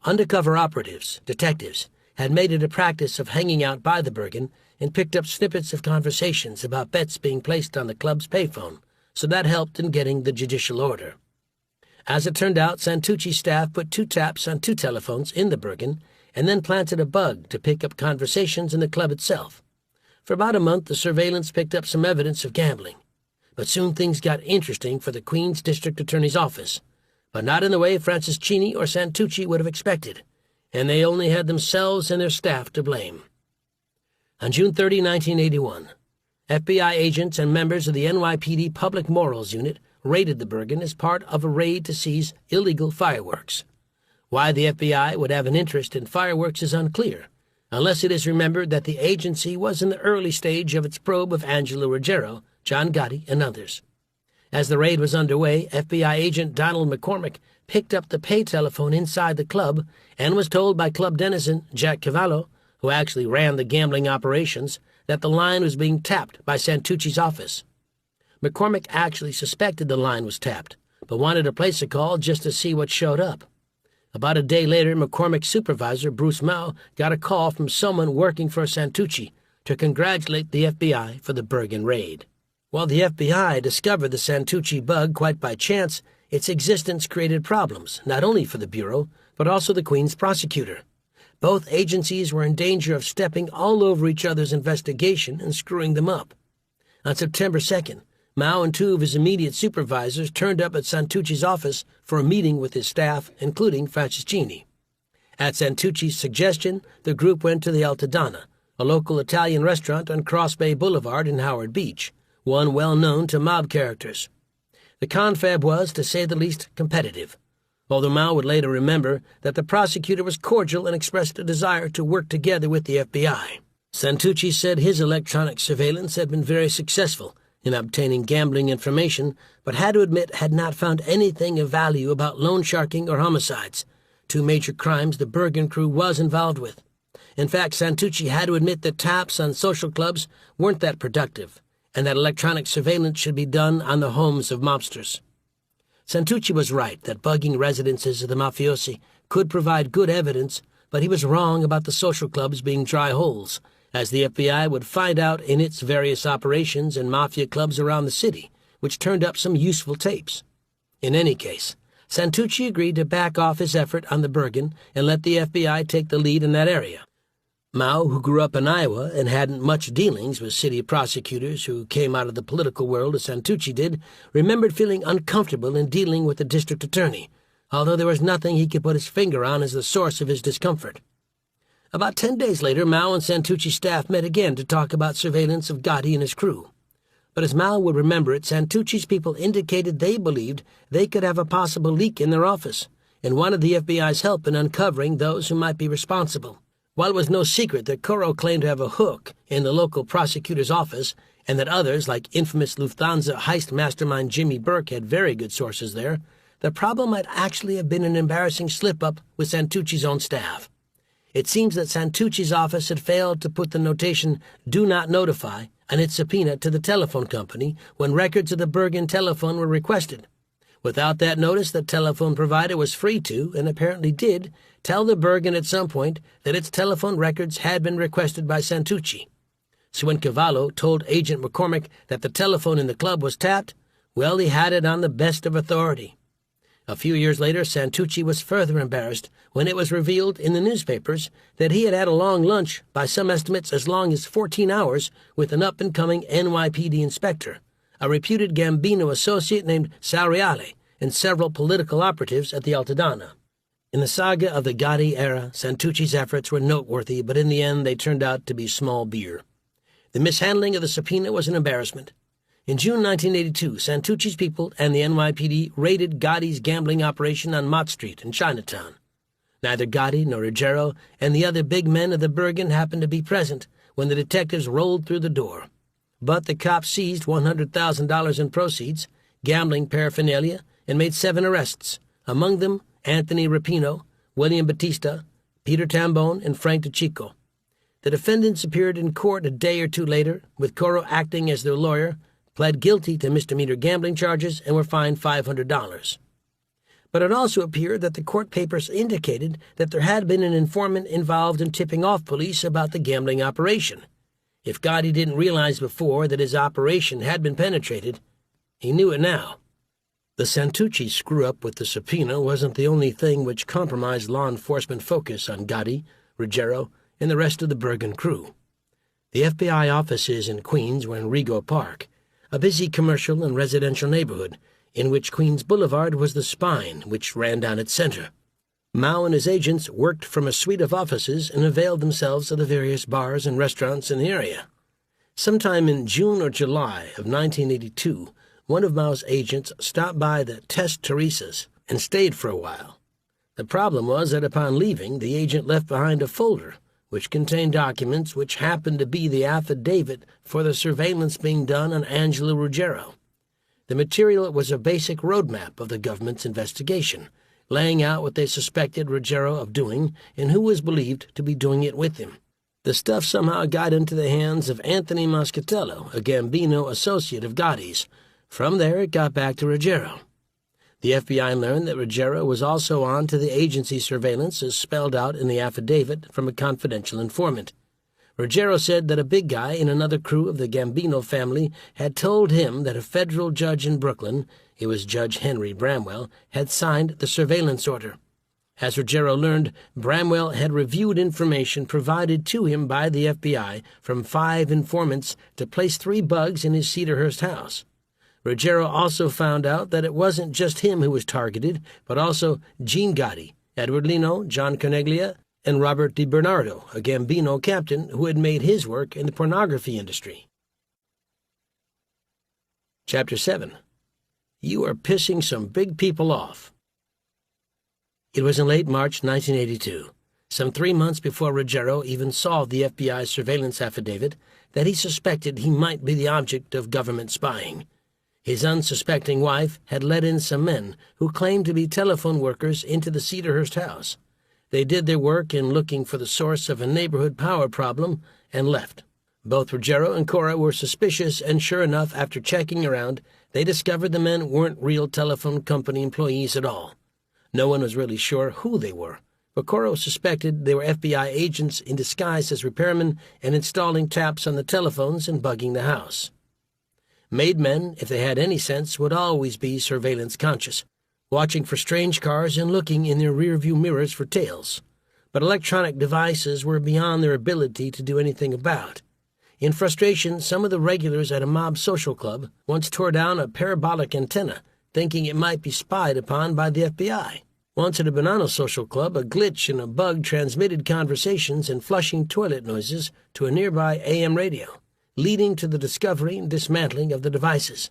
Undercover operatives, detectives, had made it a practice of hanging out by the Bergen and picked up snippets of conversations about bets being placed on the club's payphone, so that helped in getting the judicial order. As it turned out, Santucci's staff put 2 taps on 2 telephones in the Bergen and then planted a bug to pick up conversations in the club itself. For about a month, the surveillance picked up some evidence of gambling. But soon things got interesting for the Queens District Attorney's Office, but not in the way Franceschini or Santucci would have expected, and they only had themselves and their staff to blame. On June 30, 1981, FBI agents and members of the NYPD Public Morals Unit raided the Bergen as part of a raid to seize illegal fireworks. Why the FBI would have an interest in fireworks is unclear, unless it is remembered that the agency was in the early stage of its probe of Angelo Ruggiero, John Gotti, and others. As the raid was underway, FBI agent Donald McCormick picked up the pay telephone inside the club and was told by club denizen Jack Cavallo, who actually ran the gambling operations, that the line was being tapped by Santucci's office. McCormick actually suspected the line was tapped, but wanted to place a call just to see what showed up. About a day later, McCormick's supervisor, Bruce Mao, got a call from someone working for Santucci to congratulate the FBI for the Bergen raid. While the FBI discovered the Santucci bug quite by chance, its existence created problems, not only for the Bureau, but also the Queen's prosecutor. Both agencies were in danger of stepping all over each other's investigation and screwing them up. On September 2nd, Mao and 2 of his immediate supervisors turned up at Santucci's office for a meeting with his staff, including Franceschini. At Santucci's suggestion, the group went to the Altadonna, a local Italian restaurant on Cross Bay Boulevard in Howard Beach, one well known to mob characters. The confab was, to say the least, competitive, although Mao would later remember that the prosecutor was cordial and expressed a desire to work together with the FBI. Santucci said his electronic surveillance had been very successful in obtaining gambling information, but had to admit had not found anything of value about loan sharking or homicides, 2 major crimes the Bergen crew was involved with. In fact, Santucci had to admit that taps on social clubs weren't that productive, and that electronic surveillance should be done on the homes of mobsters. Santucci was right that bugging residences of the mafiosi could provide good evidence, but he was wrong about the social clubs being dry holes, as the FBI would find out in its various operations in mafia clubs around the city, which turned up some useful tapes. In any case, Santucci agreed to back off his effort on the Bergen and let the FBI take the lead in that area. Mao, who grew up in Iowa and hadn't much dealings with city prosecutors who came out of the political world as Santucci did, remembered feeling uncomfortable in dealing with the district attorney, although there was nothing he could put his finger on as the source of his discomfort. About 10 days later, Mao and Santucci's staff met again to talk about surveillance of Gotti and his crew. But as Mao would remember it, Santucci's people indicated they believed they could have a possible leak in their office and wanted the FBI's help in uncovering those who might be responsible. While it was no secret that Coro claimed to have a hook in the local prosecutor's office and that others, like infamous Lufthansa heist mastermind Jimmy Burke, had very good sources there, the problem might actually have been an embarrassing slip-up with Santucci's own staff. It seems that Santucci's office had failed to put the notation "Do Not Notify" on its subpoena to the telephone company when records of the Bergen telephone were requested. Without that notice, the telephone provider was free to, and apparently did, tell the Bergen at some point that its telephone records had been requested by Santucci. So when Cavallo told Agent McCormick that the telephone in the club was tapped, well, he had it on the best of authority. A few years later, Santucci was further embarrassed when it was revealed in the newspapers that he had had a long lunch, by some estimates as long as 14 hours, with an up-and-coming NYPD inspector, a reputed Gambino associate named Salriale, and several political operatives at the Altadonna. In the saga of the Gotti era, Santucci's efforts were noteworthy, but in the end they turned out to be small beer. The mishandling of the subpoena was an embarrassment. In June 1982, Santucci's people and the NYPD raided Gotti's gambling operation on Mott Street in Chinatown. Neither Gotti nor Ruggiero and the other big men of the Bergen happened to be present when the detectives rolled through the door. But the cops seized $100,000 in proceeds, gambling paraphernalia, and made 7 arrests, among them Anthony Rapino, William Batista, Peter Tambone, and Frank DeChico. The defendants appeared in court a day or two later, with Coro acting as their lawyer, pled guilty to misdemeanor gambling charges, and were fined $500. But it also appeared that the court papers indicated that there had been an informant involved in tipping off police about the gambling operation. If Gotti didn't realize before that his operation had been penetrated, he knew it now. The Santucci screw-up with the subpoena wasn't the only thing which compromised law enforcement focus on Gotti, Ruggiero, and the rest of the Bergen crew. The FBI offices in Queens were in Rego Park, a busy commercial and residential neighborhood, in which Queens Boulevard was the spine which ran down its center. Mao and his agents worked from a suite of offices and availed themselves of the various bars and restaurants in the area. Sometime in June or July of 1982, one of Mao's agents stopped by the Test Teresa's and stayed for a while. The problem was that upon leaving, the agent left behind a folder which contained documents which happened to be the affidavit for the surveillance being done on Angelo Ruggiero. The material was a basic roadmap of the government's investigation, laying out what they suspected Ruggiero of doing and who was believed to be doing it with him. The stuff somehow got into the hands of Anthony Moscatello, a Gambino associate of Gotti's. From there it got back to Ruggiero. The FBI learned that Ruggiero was also on to the agency's surveillance as spelled out in the affidavit from a confidential informant. Ruggiero said that a big guy in another crew of the Gambino family had told him that a federal judge in Brooklyn, it was Judge Henry Bramwell, had signed the surveillance order. As Ruggiero learned, Bramwell had reviewed information provided to him by the FBI from 5 informants to place 3 bugs in his Cedarhurst house. Ruggiero also found out that it wasn't just him who was targeted, but also Gene Gotti, Edward Lino, John Corneglia, and Robert DiBernardo, a Gambino captain who had made his work in the pornography industry. Chapter 7. You are pissing some big people off. It was in late March 1982, some 3 months before Ruggiero even saw the FBI's surveillance affidavit, that he suspected he might be the object of government spying. His unsuspecting wife had let in some men who claimed to be telephone workers into the Cedarhurst house. They did their work in looking for the source of a neighborhood power problem and left. Both Ruggiero and Cora were suspicious, and sure enough, after checking around, they discovered the men weren't real telephone company employees at all. No one was really sure who they were, but Cora suspected they were FBI agents in disguise as repairmen and installing taps on the telephones and bugging the house. Made men, if they had any sense, would always be surveillance conscious, watching for strange cars and looking in their rearview mirrors for tails. But electronic devices were beyond their ability to do anything about. In frustration, some of the regulars at a mob social club once tore down a parabolic antenna, thinking it might be spied upon by the FBI. Once at a banana social club, a glitch in a bug transmitted conversations and flushing toilet noises to a nearby AM radio, leading to the discovery and dismantling of the devices.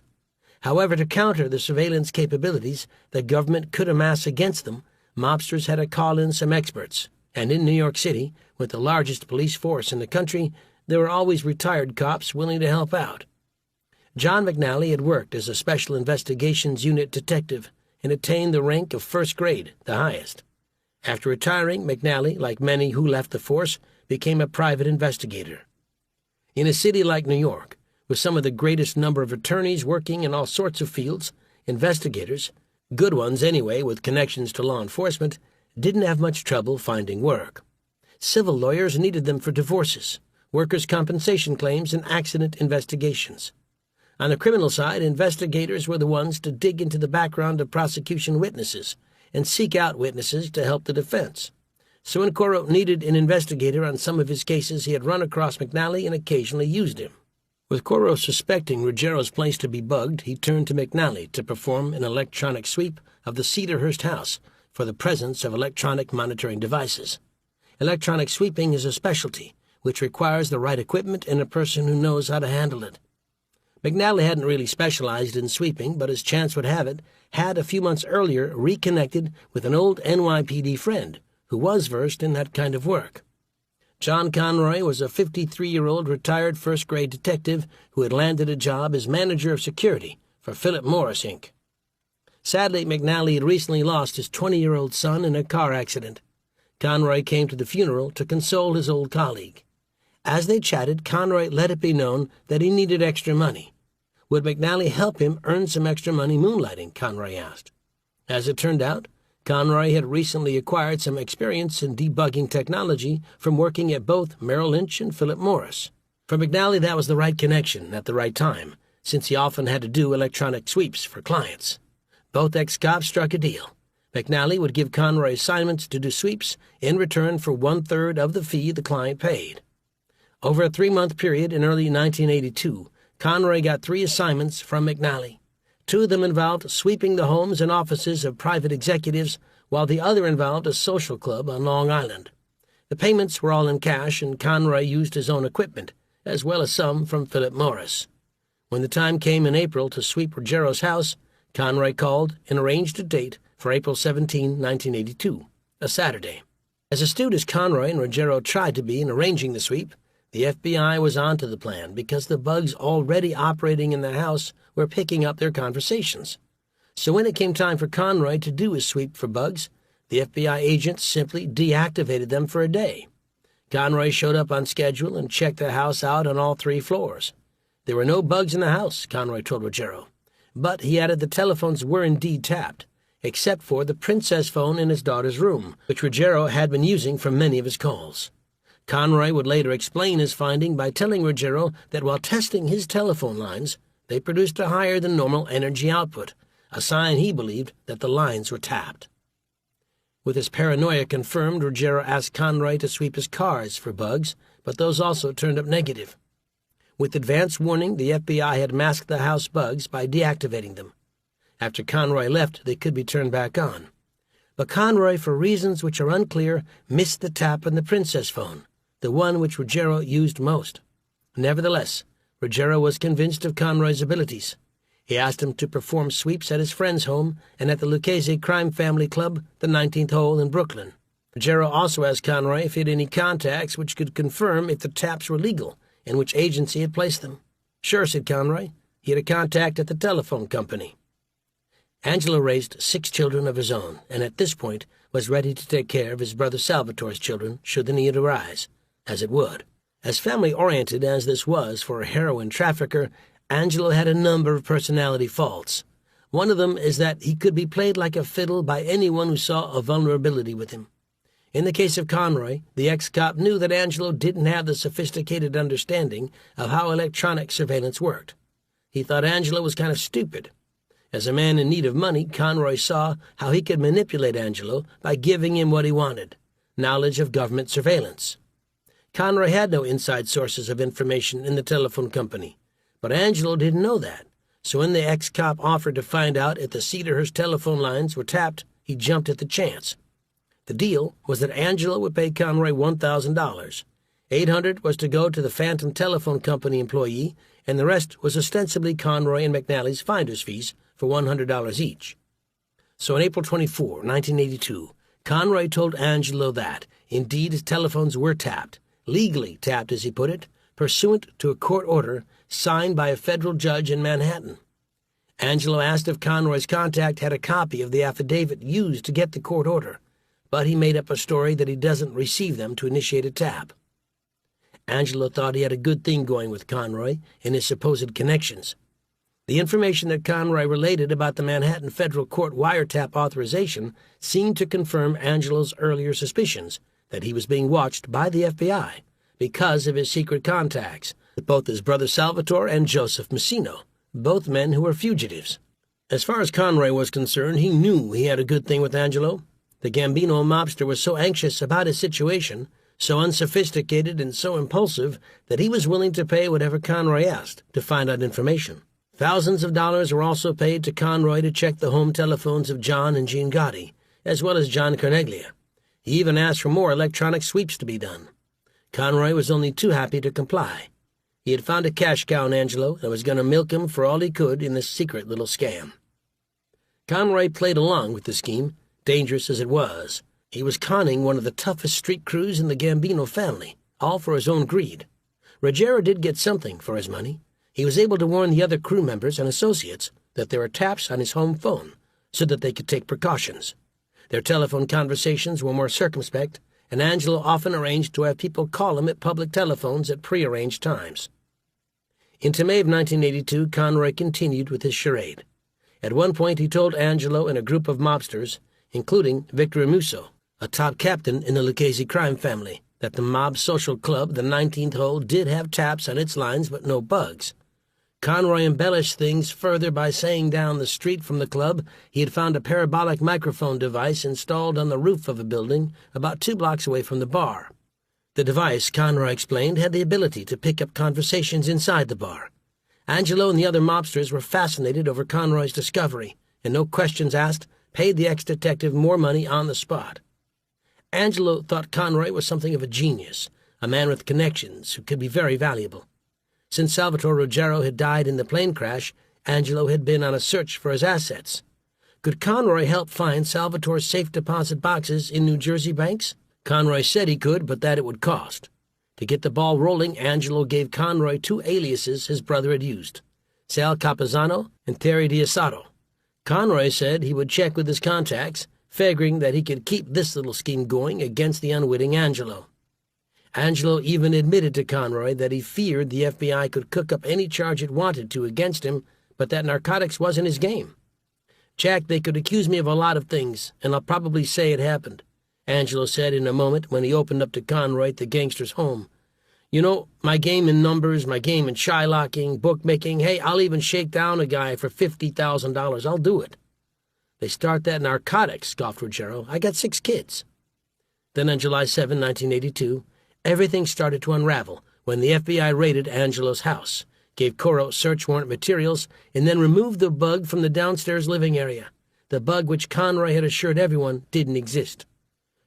However, to counter the surveillance capabilities the government could amass against them, mobsters had to call in some experts, and in New York City, with the largest police force in the country, there were always retired cops willing to help out. John McNally had worked as a Special Investigations Unit detective and attained the rank of first grade, the highest. After retiring, McNally, like many who left the force, became a private investigator. In a city like New York, with some of the greatest number of attorneys working in all sorts of fields, investigators, good ones anyway with connections to law enforcement, didn't have much trouble finding work. Civil lawyers needed them for divorces, workers' compensation claims, and accident investigations. On the criminal side, investigators were the ones to dig into the background of prosecution witnesses and seek out witnesses to help the defense. So when Coro needed an investigator on some of his cases, he had run across McNally and occasionally used him. With Coro suspecting Ruggiero's place to be bugged, he turned to McNally to perform an electronic sweep of the Cedarhurst house for the presence of electronic monitoring devices. Electronic sweeping is a specialty which requires the right equipment and a person who knows how to handle it. McNally hadn't really specialized in sweeping, but as chance would have it, had a few months earlier reconnected with an old NYPD friend who was versed in that kind of work. John Conroy was a 53-year-old retired first-grade detective who had landed a job as manager of security for Philip Morris, Inc. Sadly, McNally had recently lost his 20-year-old son in a car accident. Conroy came to the funeral to console his old colleague. As they chatted, Conroy let it be known that he needed extra money. Would McNally help him earn some extra money moonlighting, Conroy asked. As it turned out, Conroy had recently acquired some experience in debugging technology from working at both Merrill Lynch and Philip Morris. For McNally, that was the right connection at the right time, since he often had to do electronic sweeps for clients. Both ex-cops struck a deal. McNally would give Conroy assignments to do sweeps in return for 1/3 of the fee the client paid. Over a 3-month period in early 1982, Conroy got 3 assignments from McNally. 2 of them involved sweeping the homes and offices of private executives, while the other involved a social club on Long Island. The payments were all in cash, and Conroy used his own equipment, as well as some from Philip Morris. When the time came in April to sweep Ruggiero's house, Conroy called and arranged a date for April 17, 1982, a Saturday. As astute as Conroy and Ruggiero tried to be in arranging the sweep, the FBI was onto the plan because the bugs already operating in the house were picking up their conversations. So when it came time for Conroy to do his sweep for bugs, the FBI agents simply deactivated them for a day. Conroy showed up on schedule and checked the house out on all 3 floors. There were no bugs in the house, Conroy told Ruggiero, but he added the telephones were indeed tapped, except for the princess phone in his daughter's room, which Ruggiero had been using for many of his calls. Conroy would later explain his finding by telling Ruggiero that while testing his telephone lines, they produced a higher-than-normal energy output, a sign he believed that the lines were tapped. With his paranoia confirmed, Ruggiero asked Conroy to sweep his cars for bugs, but those also turned up negative. With advance warning, the FBI had masked the house bugs by deactivating them. After Conroy left, they could be turned back on. But Conroy, for reasons which are unclear, missed the tap on the princess phone, the one which Ruggiero used most. Nevertheless, Ruggiero was convinced of Conroy's abilities. He asked him to perform sweeps at his friend's home and at the Lucchese Crime Family Club, the 19th hole in Brooklyn. Ruggiero also asked Conroy if he had any contacts which could confirm if the taps were legal and which agency had placed them. Sure, said Conroy. He had a contact at the telephone company. Angelo raised 6 children of his own, and at this point was ready to take care of his brother Salvatore's children should the need arise, as it would. As family-oriented as this was for a heroin trafficker, Angelo had a number of personality faults. One of them is that he could be played like a fiddle by anyone who saw a vulnerability with him. In the case of Conroy, the ex-cop knew that Angelo didn't have the sophisticated understanding of how electronic surveillance worked. He thought Angelo was kind of stupid. As a man in need of money, Conroy saw how he could manipulate Angelo by giving him what he wanted, knowledge of government surveillance. Conroy had no inside sources of information in the telephone company, but Angelo didn't know that. So when the ex-cop offered to find out if the Cedarhurst telephone lines were tapped, he jumped at the chance. The deal was that Angelo would pay Conroy $1,000. $800 was to go to the Phantom Telephone Company employee, and the rest was ostensibly Conroy and McNally's finder's fees for $100 each. So on April 24, 1982, Conroy told Angelo that, indeed, his telephones were tapped, legally tapped as he put it, pursuant to a court order signed by a federal judge in Manhattan. Angelo asked if Conroy's contact had a copy of the affidavit used to get the court order, but he made up a story that he doesn't receive them to initiate a tap. Angelo thought he had a good thing going with Conroy and his supposed connections. The information that Conroy related about the Manhattan Federal Court wiretap authorization seemed to confirm Angelo's earlier suspicions that he was being watched by the FBI because of his secret contacts with both his brother Salvatore and Joseph Messino, both men who were fugitives. As far as Conroy was concerned, he knew he had a good thing with Angelo. The Gambino mobster was so anxious about his situation, so unsophisticated and so impulsive that he was willing to pay whatever Conroy asked to find out information. Thousands of dollars were also paid to Conroy to check the home telephones of John and Jean Gotti, as well as John Carneglia. He even asked for more electronic sweeps to be done. Conroy was only too happy to comply. He had found a cash cow in Angelo and was going to milk him for all he could in this secret little scam. Conroy played along with the scheme, dangerous as it was. He was conning one of the toughest street crews in the Gambino family, all for his own greed. Ruggiero did get something for his money. He was able to warn the other crew members and associates that there were taps on his home phone so that they could take precautions. Their telephone conversations were more circumspect, and Angelo often arranged to have people call him at public telephones at prearranged times. Into May of 1982, Conroy continued with his charade. At one point, he told Angelo and a group of mobsters, including Victor Musso, a top captain in the Lucchese crime family, that the mob social club, the 19th Hole, did have taps on its lines but no bugs. Conroy embellished things further by saying down the street from the club he had found a parabolic microphone device installed on the roof of a building about 2 blocks away from the bar. The device, Conroy explained, had the ability to pick up conversations inside the bar. Angelo and the other mobsters were fascinated over Conroy's discovery, and no questions asked, paid the ex-detective more money on the spot. Angelo thought Conroy was something of a genius, a man with connections who could be very valuable. Since Salvatore Ruggiero had died in the plane crash, Angelo had been on a search for his assets. Could Conroy help find Salvatore's safe deposit boxes in New Jersey banks? Conroy said he could, but that it would cost. To get the ball rolling, Angelo gave Conroy 2 aliases his brother had used, Sal Capozzano and Terry D'Assato. Conroy said he would check with his contacts, figuring that he could keep this little scheme going against the unwitting Angelo. Angelo even admitted to Conroy that he feared the FBI could cook up any charge it wanted to against him, but that narcotics wasn't his game. "Jack, they could accuse me of a lot of things, and I'll probably say it happened," Angelo said in a moment when he opened up to Conroy at the gangster's home. "You know, my game in numbers, my game in shylocking, bookmaking, hey, I'll even shake down a guy for $50,000. I'll do it." "They start that narcotics," scoffed Ruggiero. "I got 6 kids." Then on July 7, 1982, everything started to unravel when the FBI raided Angelo's house, gave Coro search warrant materials, and then removed the bug from the downstairs living area, the bug which Conroy had assured everyone didn't exist.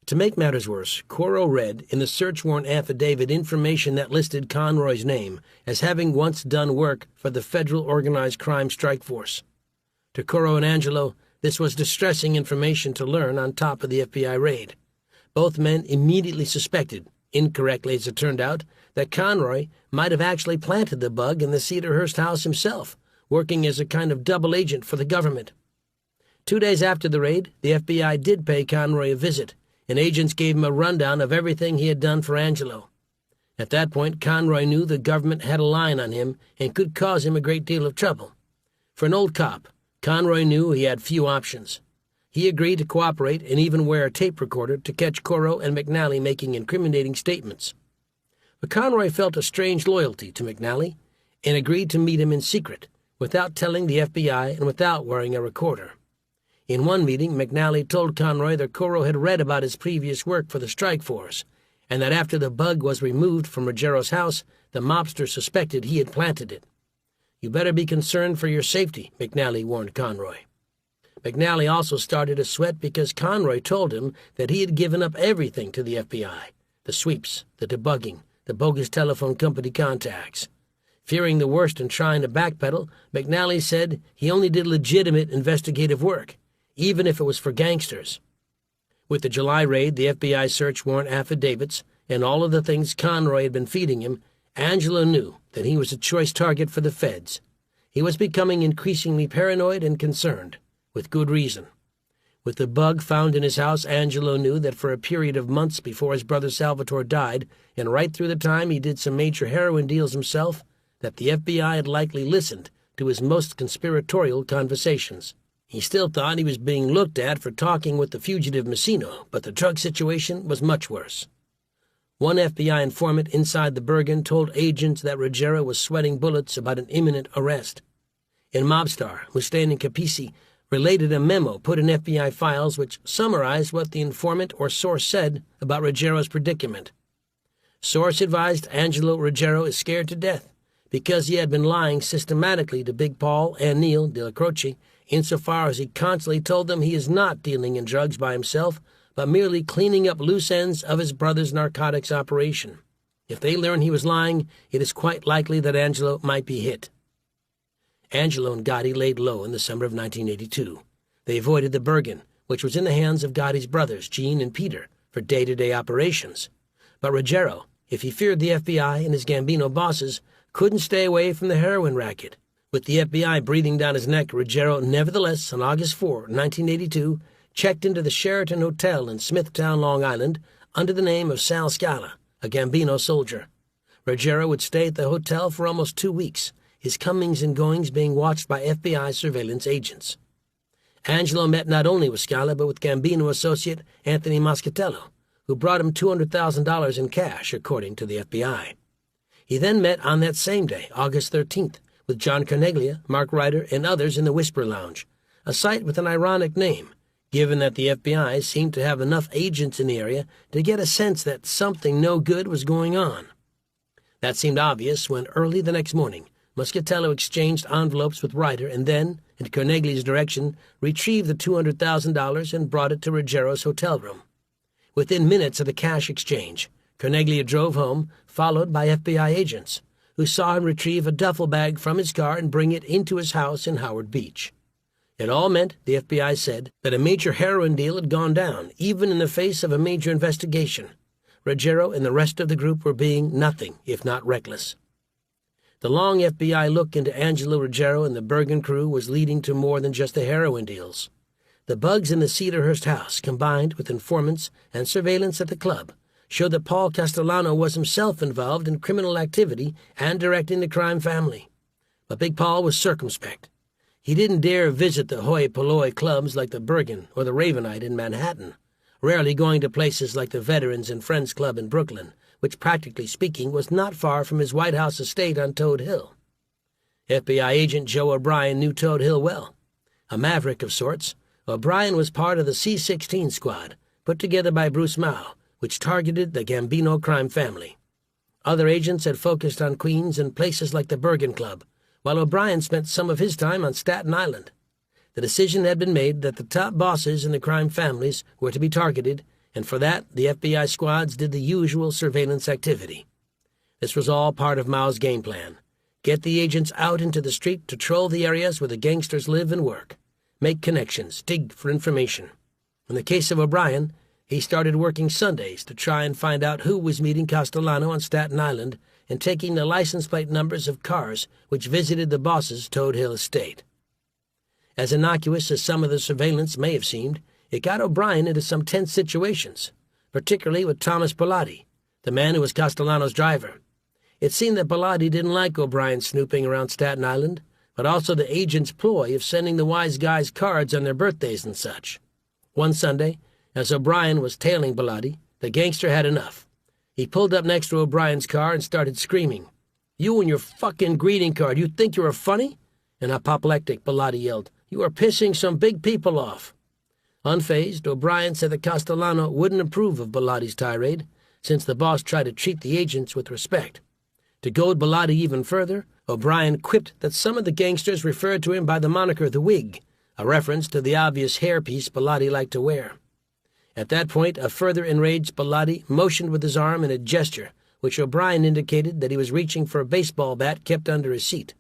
To make matters worse, Coro read in the search warrant affidavit information that listed Conroy's name as having once done work for the Federal Organized Crime Strike Force. To Coro and Angelo, this was distressing information to learn on top of the FBI raid. Both men immediately suspected, incorrectly as it turned out, that Conroy might have actually planted the bug in the Cedarhurst house himself, working as a kind of double agent for the government. 2 days after the raid, the FBI did pay Conroy a visit, and agents gave him a rundown of everything he had done for Angelo. At that point, Conroy knew the government had a line on him and could cause him a great deal of trouble. For an old cop, Conroy knew he had few options. He agreed to cooperate and even wear a tape recorder to catch Coro and McNally making incriminating statements. But Conroy felt a strange loyalty to McNally and agreed to meet him in secret, without telling the FBI and without wearing a recorder. In one meeting, McNally told Conroy that Coro had read about his previous work for the strike force, and that after the bug was removed from Ruggiero's house, the mobster suspected he had planted it. "You better be concerned for your safety," McNally warned Conroy. McNally also started to sweat because Conroy told him that he had given up everything to the FBI, the sweeps, the debugging, the bogus telephone company contacts. Fearing the worst and trying to backpedal, McNally said he only did legitimate investigative work, even if it was for gangsters. With the July raid, the FBI search warrant affidavits, and all of the things Conroy had been feeding him, Angelo knew that he was a choice target for the feds. He was becoming increasingly paranoid and concerned, with good reason. With the bug found in his house, Angelo knew that for a period of months before his brother Salvatore died, and right through the time he did some major heroin deals himself, that the FBI had likely listened to his most conspiratorial conversations. He still thought he was being looked at for talking with the fugitive Messino, but the drug situation was much worse. One FBI informant inside the Bergen told agents that Ruggiero was sweating bullets about an imminent arrest. And Mobstar, Mustang Capisi, related a memo put in FBI files which summarized what the informant or source said about Ruggiero's predicament. Source advised Angelo Ruggiero is scared to death because he had been lying systematically to Big Paul and Neil de la Croce insofar as he constantly told them he is not dealing in drugs by himself, but merely cleaning up loose ends of his brother's narcotics operation. If they learn he was lying, it is quite likely that Angelo might be hit. Angelo and Gotti laid low in the summer of 1982. They avoided the Bergen, which was in the hands of Gotti's brothers, Gene and Peter, for day-to-day operations. But Ruggiero, if he feared the FBI and his Gambino bosses, couldn't stay away from the heroin racket. With the FBI breathing down his neck, Ruggiero nevertheless, on August 4, 1982, checked into the Sheraton Hotel in Smithtown, Long Island, under the name of Sal Scala, a Gambino soldier. Ruggiero would stay at the hotel for almost 2 weeks, his comings and goings being watched by FBI surveillance agents. Angelo met not only with Scala, but with Gambino associate Anthony Moschitello, who brought him $200,000 in cash, according to the FBI. He then met on that same day, August 13th, with John Carneglia, Mark Ryder, and others in the Whisper Lounge, a site with an ironic name, given that the FBI seemed to have enough agents in the area to get a sense that something no good was going on. That seemed obvious when, early the next morning, Moschitello exchanged envelopes with Ryder and then, at Carneglia's direction, retrieved the $200,000 and brought it to Ruggiero's hotel room. Within minutes of the cash exchange, Carneglia drove home, followed by FBI agents, who saw him retrieve a duffel bag from his car and bring it into his house in Howard Beach. It all meant, the FBI said, that a major heroin deal had gone down, even in the face of a major investigation. Ruggiero and the rest of the group were being nothing if not reckless. The long FBI look into Angelo Ruggiero and the Bergen crew was leading to more than just the heroin deals. The bugs in the Cedarhurst house, combined with informants and surveillance at the club, showed that Paul Castellano was himself involved in criminal activity and directing the crime family. But Big Paul was circumspect. He didn't dare visit the hoi polloi clubs like the Bergen or the Ravenite in Manhattan, rarely going to places like the Veterans and Friends Club in Brooklyn, which, practically speaking, was not far from his White House estate on Toad Hill. FBI agent Joe O'Brien knew Toad Hill well. A maverick of sorts, O'Brien was part of the C-16 squad, put together by Bruce Mao, which targeted the Gambino crime family. Other agents had focused on Queens and places like the Bergen Club, while O'Brien spent some of his time on Staten Island. The decision had been made that the top bosses in the crime families were to be targeted, and for that the FBI squads did the usual surveillance activity. This was all part of Mao's game plan. Get the agents out into the street to troll the areas where the gangsters live and work. Make connections, dig for information. In the case of O'Brien, he started working Sundays to try and find out who was meeting Castellano on Staten Island and taking the license plate numbers of cars which visited the boss's Toad Hill estate. As innocuous as some of the surveillance may have seemed, it got O'Brien into some tense situations, particularly with Thomas Bilotti, the man who was Castellano's driver. It seemed that Bilotti didn't like O'Brien snooping around Staten Island, but also the agent's ploy of sending the wise guys cards on their birthdays and such. One Sunday, as O'Brien was tailing Bilotti, the gangster had enough. He pulled up next to O'Brien's car and started screaming, "You and your fucking greeting card, you think you're funny?" In apoplectic, Bilotti yelled, "You are pissing some big people off." Unfazed, O'Brien said that Castellano wouldn't approve of Bilotti's tirade, since the boss tried to treat the agents with respect. To goad Bilotti even further, O'Brien quipped that some of the gangsters referred to him by the moniker the Wig, a reference to the obvious hairpiece Bilotti liked to wear. At that point, a further enraged Bilotti motioned with his arm in a gesture which O'Brien indicated that he was reaching for a baseball bat kept under his seat.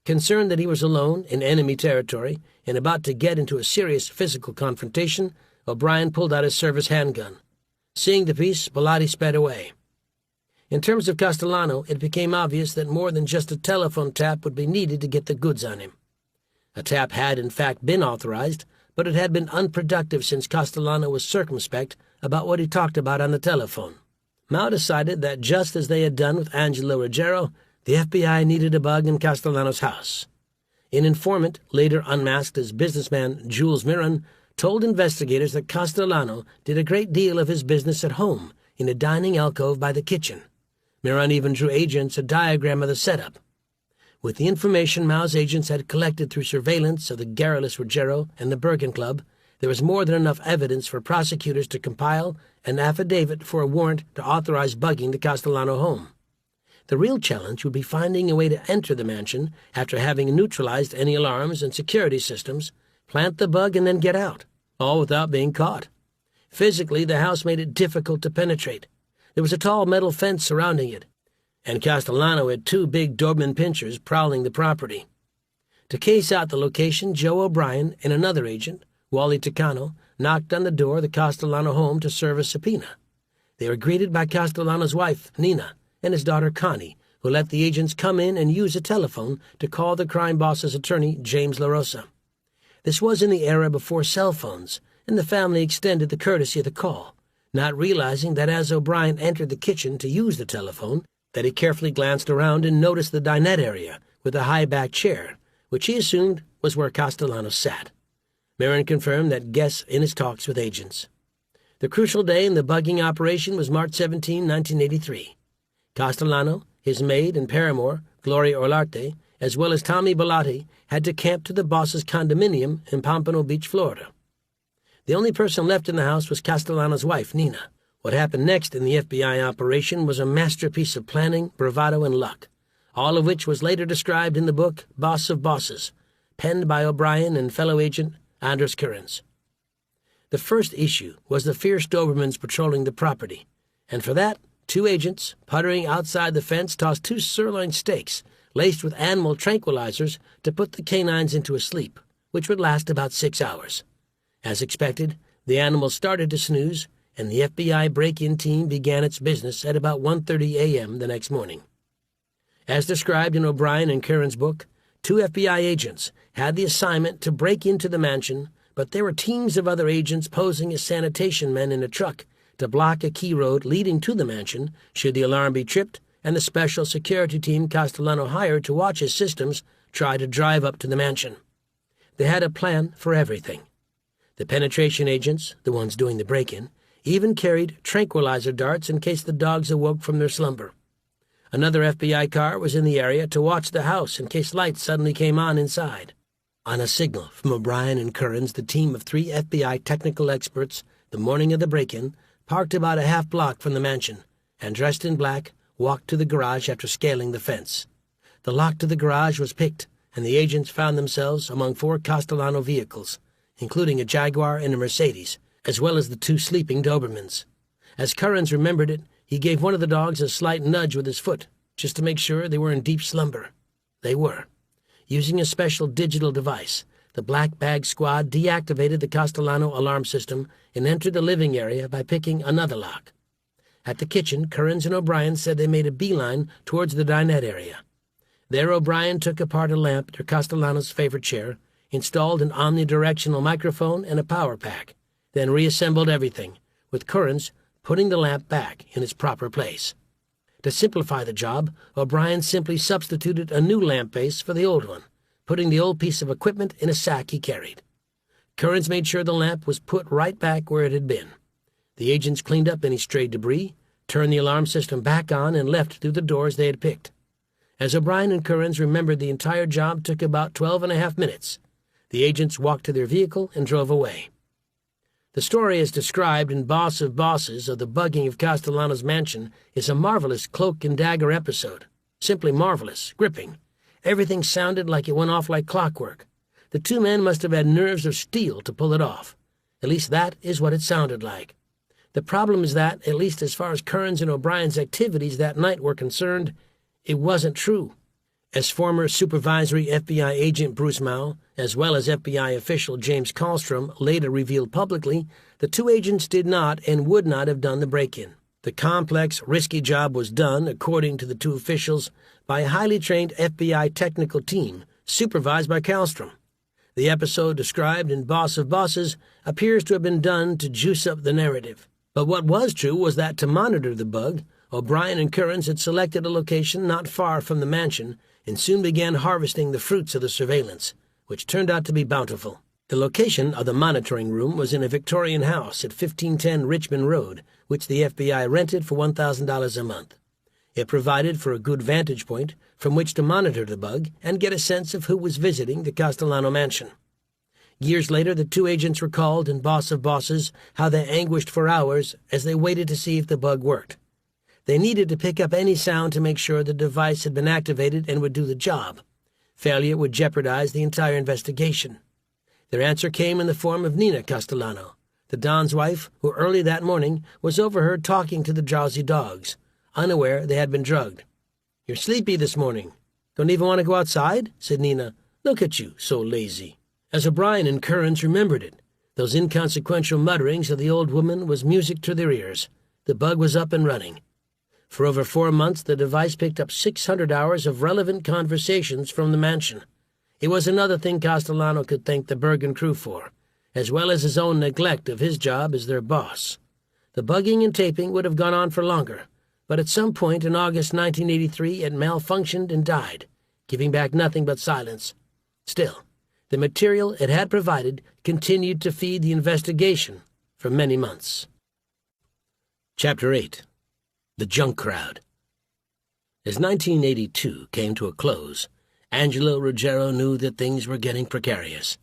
Concerned that he was alone in enemy territory and about to get into a serious physical confrontation, O'Brien pulled out his service handgun. Seeing the piece, Bilotti sped away. In terms of Castellano, it became obvious that more than just a telephone tap would be needed to get the goods on him. A tap had, in fact, been authorized, but it had been unproductive since Castellano was circumspect about what he talked about on the telephone. Mao decided that just as they had done with Angelo Ruggiero, the FBI needed a bug in Castellano's house. An informant, later unmasked as businessman Jules Mirren, told investigators that Castellano did a great deal of his business at home, in a dining alcove by the kitchen. Mirren even drew agents a diagram of the setup. With the information Mao's agents had collected through surveillance of the garrulous Ruggiero and the Bergen Club, there was more than enough evidence for prosecutors to compile an affidavit for a warrant to authorize bugging the Castellano home. The real challenge would be finding a way to enter the mansion after having neutralized any alarms and security systems, plant the bug, and then get out, all without being caught. Physically, the house made it difficult to penetrate. There was a tall metal fence surrounding it, and Castellano had 2 big Doberman pinschers prowling the property. To case out the location, Joe O'Brien and another agent, Wally Tucano, knocked on the door of the Castellano home to serve a subpoena. They were greeted by Castellano's wife, Nina, and his daughter, Connie, who let the agents come in and use a telephone to call the crime boss's attorney, James LaRosa. This was in the era before cell phones, and the family extended the courtesy of the call, not realizing that as O'Brien entered the kitchen to use the telephone, that he carefully glanced around and noticed the dinette area with a high-backed chair, which he assumed was where Castellano sat. Marin confirmed that guess in his talks with agents. The crucial day in the bugging operation was March 17, 1983. Castellano, his maid and paramour, Gloria Olarte, as well as Tommy Bellotti, had to camp to the boss's condominium in Pompano Beach, Florida. The only person left in the house was Castellano's wife, Nina. What happened next in the FBI operation was a masterpiece of planning, bravado, and luck, all of which was later described in the book Boss of Bosses, penned by O'Brien and fellow agent Anders Kearns. The first issue was the fierce Dobermans patrolling the property, and for that, 2 agents, puttering outside the fence, tossed 2 sirloin steaks laced with animal tranquilizers to put the canines into a sleep, which would last about 6 hours. As expected, the animals started to snooze, and the FBI break-in team began its business at about 1:30 a.m. the next morning. As described in O'Brien and Kearns' book, 2 FBI agents had the assignment to break into the mansion, but there were teams of other agents posing as sanitation men in a truck to block a key road leading to the mansion should the alarm be tripped and the special security team Castellano hired to watch his systems try to drive up to the mansion. They had a plan for everything. The penetration agents, the ones doing the break-in, even carried tranquilizer darts in case the dogs awoke from their slumber. Another FBI car was in the area to watch the house in case lights suddenly came on inside. On a signal from O'Brien and Kearns, the team of 3 FBI technical experts, the morning of the break-in, parked about a half block from the mansion, and dressed in black, walked to the garage after scaling the fence. The lock to the garage was picked, and the agents found themselves among 4 Castellano vehicles, including a Jaguar and a Mercedes, as well as the 2 sleeping Dobermans. As Kearns remembered it, he gave one of the dogs a slight nudge with his foot, just to make sure they were in deep slumber. They were. Using a special digital device, the Black Bag Squad deactivated the Castellano alarm system and entered the living area by picking another lock. At the kitchen, Kearns and O'Brien said they made a beeline towards the dinette area. There O'Brien took apart a lamp near Castellano's favorite chair, installed an omnidirectional microphone and a power pack, then reassembled everything, with Kearns putting the lamp back in its proper place. To simplify the job, O'Brien simply substituted a new lamp base for the old one, putting the old piece of equipment in a sack he carried. Kearns made sure the lamp was put right back where it had been. The agents cleaned up any stray debris, turned the alarm system back on, and left through the doors they had picked. As O'Brien and Kearns remembered, the entire job took about 12.5 minutes. The agents walked to their vehicle and drove away. The story as described in Boss of Bosses of the bugging of Castellano's mansion is a marvelous cloak and dagger episode. Simply marvelous, gripping. Everything sounded like it went off like clockwork. The 2 men must have had nerves of steel to pull it off. At least that is what it sounded like. The problem is that, at least as far as Kearns and O'Brien's activities that night were concerned, it wasn't true. As former supervisory FBI agent Bruce Mao, as well as FBI official James Kallstrom later revealed publicly, the 2 agents did not and would not have done the break-in. The complex, risky job was done, according to the 2 officials, by a highly trained FBI technical team, supervised by Kallstrom. The episode described in Boss of Bosses appears to have been done to juice up the narrative. But what was true was that to monitor the bug, O'Brien and Kearns had selected a location not far from the mansion and soon began harvesting the fruits of the surveillance, which turned out to be bountiful. The location of the monitoring room was in a Victorian house at 1510 Richmond Road, which the FBI rented for $1,000 a month. It provided for a good vantage point from which to monitor the bug and get a sense of who was visiting the Castellano mansion. Years later, the two agents recalled in Boss of Bosses how they anguished for hours as they waited to see if the bug worked. They needed to pick up any sound to make sure the device had been activated and would do the job. Failure would jeopardize the entire investigation. Their answer came in the form of Nina Castellano, the Don's wife, who early that morning was overheard talking to the drowsy dogs, unaware they had been drugged. "You're sleepy this morning. Don't even want to go outside?" said Nina. "Look at you, so lazy." As O'Brien and Kearns remembered it, those inconsequential mutterings of the old woman was music to their ears. The bug was up and running. For over 4 months, the device picked up 600 hours of relevant conversations from the mansion. It was another thing Castellano could thank the Bergen crew for, as well as his own neglect of his job as their boss. The bugging and taping would have gone on for longer, but at some point in August 1983 it malfunctioned and died, giving back nothing but silence. Still, the material it had provided continued to feed the investigation for many months. Chapter 8. The Junk Crowd. As 1982 came to a close, Angelo Ruggiero knew that things were getting precarious.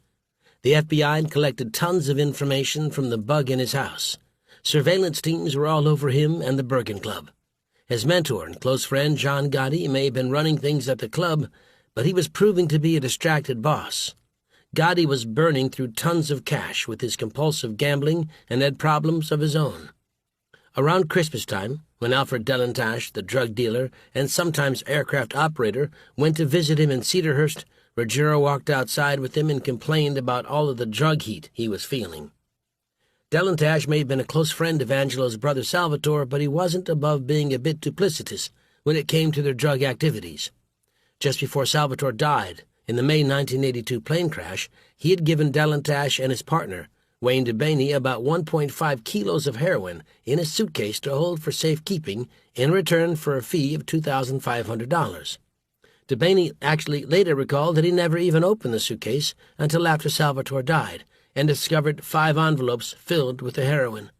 The FBI had collected tons of information from the bug in his house. Surveillance teams were all over him and the Bergen Club. His mentor and close friend John Gotti may have been running things at the club, but he was proving to be a distracted boss. Gotti was burning through tons of cash with his compulsive gambling and had problems of his own. Around Christmas time, when Alfred Delantash, the drug dealer and sometimes aircraft operator, went to visit him in Cedarhurst, Ruggiero walked outside with him and complained about all of the drug heat he was feeling. Delantash may have been a close friend of Angelo's brother Salvatore, but he wasn't above being a bit duplicitous when it came to their drug activities. Just before Salvatore died, in the May 1982 plane crash, he had given Delantash and his partner, Wayne DeBaney, about 1.5 kilos of heroin in a suitcase to hold for safekeeping in return for a fee of $2,500. DeBaney actually later recalled that he never even opened the suitcase until after Salvatore died and discovered 5 envelopes filled with the heroin.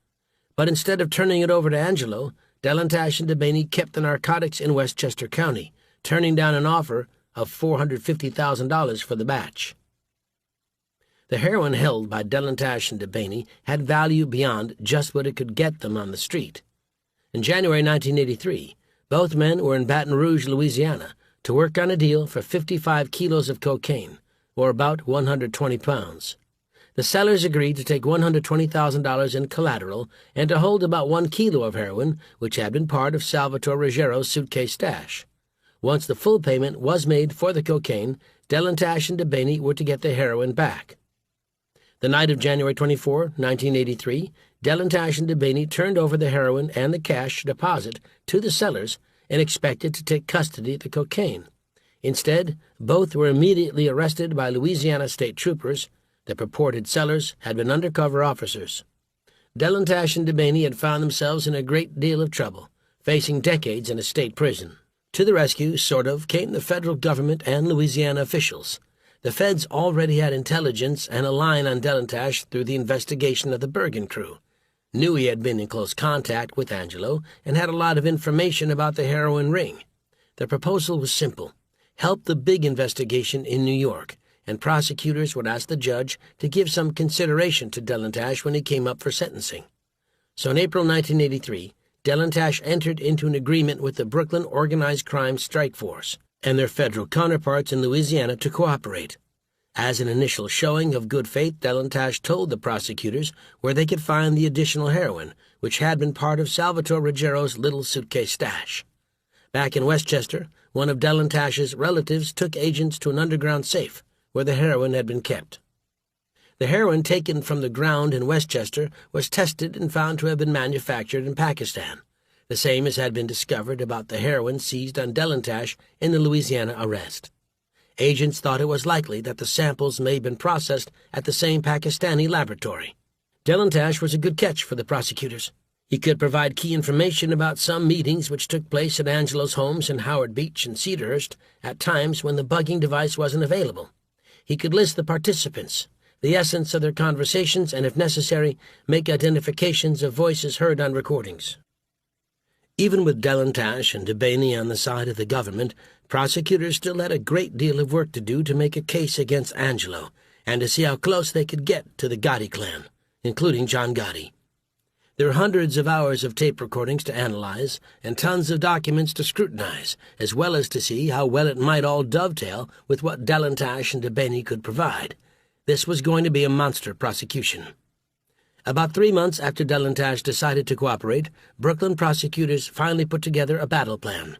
But instead of turning it over to Angelo, Delantash and DeBaney kept the narcotics in Westchester County, turning down an offer of $450,000 for the batch. The heroin held by Delantash and DeBaney had value beyond just what it could get them on the street. In January 1983, both men were in Baton Rouge, Louisiana, to work on a deal for 55 kilos of cocaine, or about 120 pounds. The sellers agreed to take $120,000 in collateral and to hold about 1 kilo of heroin, which had been part of Salvatore Ruggiero's suitcase stash. Once the full payment was made for the cocaine, Delantash and DeBaney were to get the heroin back. The night of January 24, 1983, Delantash and DeBaney turned over the heroin and the cash deposit to the sellers and expected to take custody of the cocaine. Instead, both were immediately arrested by Louisiana state troopers. The purported sellers had been undercover officers. Delantash and DeBaney had found themselves in a great deal of trouble, facing decades in a state prison. To the rescue, sort of, came the federal government and Louisiana officials. The feds already had intelligence and a line on Delantash through the investigation of the Bergen crew, knew he had been in close contact with Angelo, and had a lot of information about the heroin ring. The proposal was simple: help the big investigation in New York, and prosecutors would ask the judge to give some consideration to Delantash when he came up for sentencing. So in April 1983, Delantash entered into an agreement with the Brooklyn Organized Crime Strike Force and their federal counterparts in Louisiana to cooperate. As an initial showing of good faith, Delantash told the prosecutors where they could find the additional heroin, which had been part of Salvatore Ruggiero's little suitcase stash. Back in Westchester, one of Delantash's relatives took agents to an underground safe where the heroin had been kept. The heroin taken from the ground in Westchester was tested and found to have been manufactured in Pakistan, the same as had been discovered about the heroin seized on Delantash in the Louisiana arrest. Agents thought it was likely that the samples may have been processed at the same Pakistani laboratory. Delantash was a good catch for the prosecutors. He could provide key information about some meetings which took place at Angelo's homes in Howard Beach and Cedarhurst at times when the bugging device wasn't available. He could list the participants, the essence of their conversations, and, if necessary, make identifications of voices heard on recordings. Even with Delantash and DeBaney on the side of the government, prosecutors still had a great deal of work to do to make a case against Angelo, and to see how close they could get to the Gotti clan, including John Gotti. There were hundreds of hours of tape recordings to analyze and tons of documents to scrutinize, as well as to see how well it might all dovetail with what Delantash and DeBaney could provide. This was going to be a monster prosecution. About 3 months after Delantash decided to cooperate, Brooklyn prosecutors finally put together a battle plan.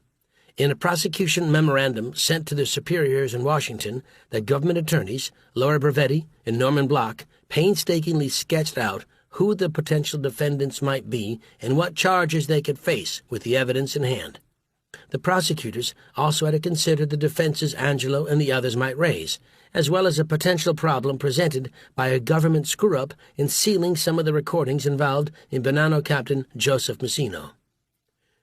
In a prosecution memorandum sent to their superiors in Washington, the government attorneys, Laura Bravetti and Norman Block, painstakingly sketched out who the potential defendants might be and what charges they could face with the evidence in hand. The prosecutors also had to consider the defenses Angelo and the others might raise, as well as a potential problem presented by a government screw-up in sealing some of the recordings involved in Bonanno Captain Joseph Messino.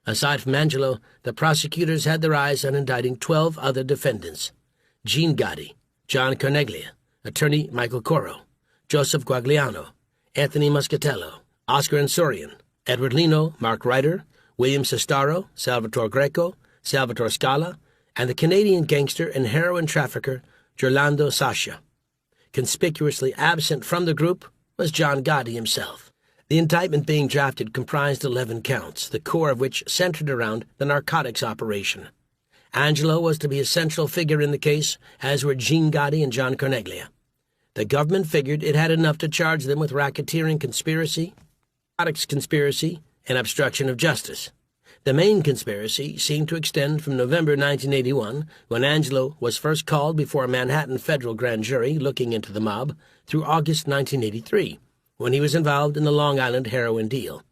Aside from Angelo, the prosecutors had their eyes on indicting 12 other defendants: Gene Gotti, John Carneglia, attorney Michael Coro, Joseph Guagliano, Anthony Muscatello, Oscar Ansorian, Edward Lino, Mark Ryder, William Sestaro, Salvatore Greco, Salvatore Scala, and the Canadian gangster and heroin trafficker Gerlando Sasha. Conspicuously absent from the group was John Gotti himself. The indictment being drafted comprised 11 counts, the core of which centered around the narcotics operation. Angelo was to be a central figure in the case, as were Gene Gotti and John Carneglia. The government figured it had enough to charge them with racketeering conspiracy, narcotics conspiracy, and obstruction of justice. The main conspiracy seemed to extend from November 1981, when Angelo was first called before a Manhattan federal grand jury looking into the mob, through August 1983, when he was involved in the Long Island heroin deal.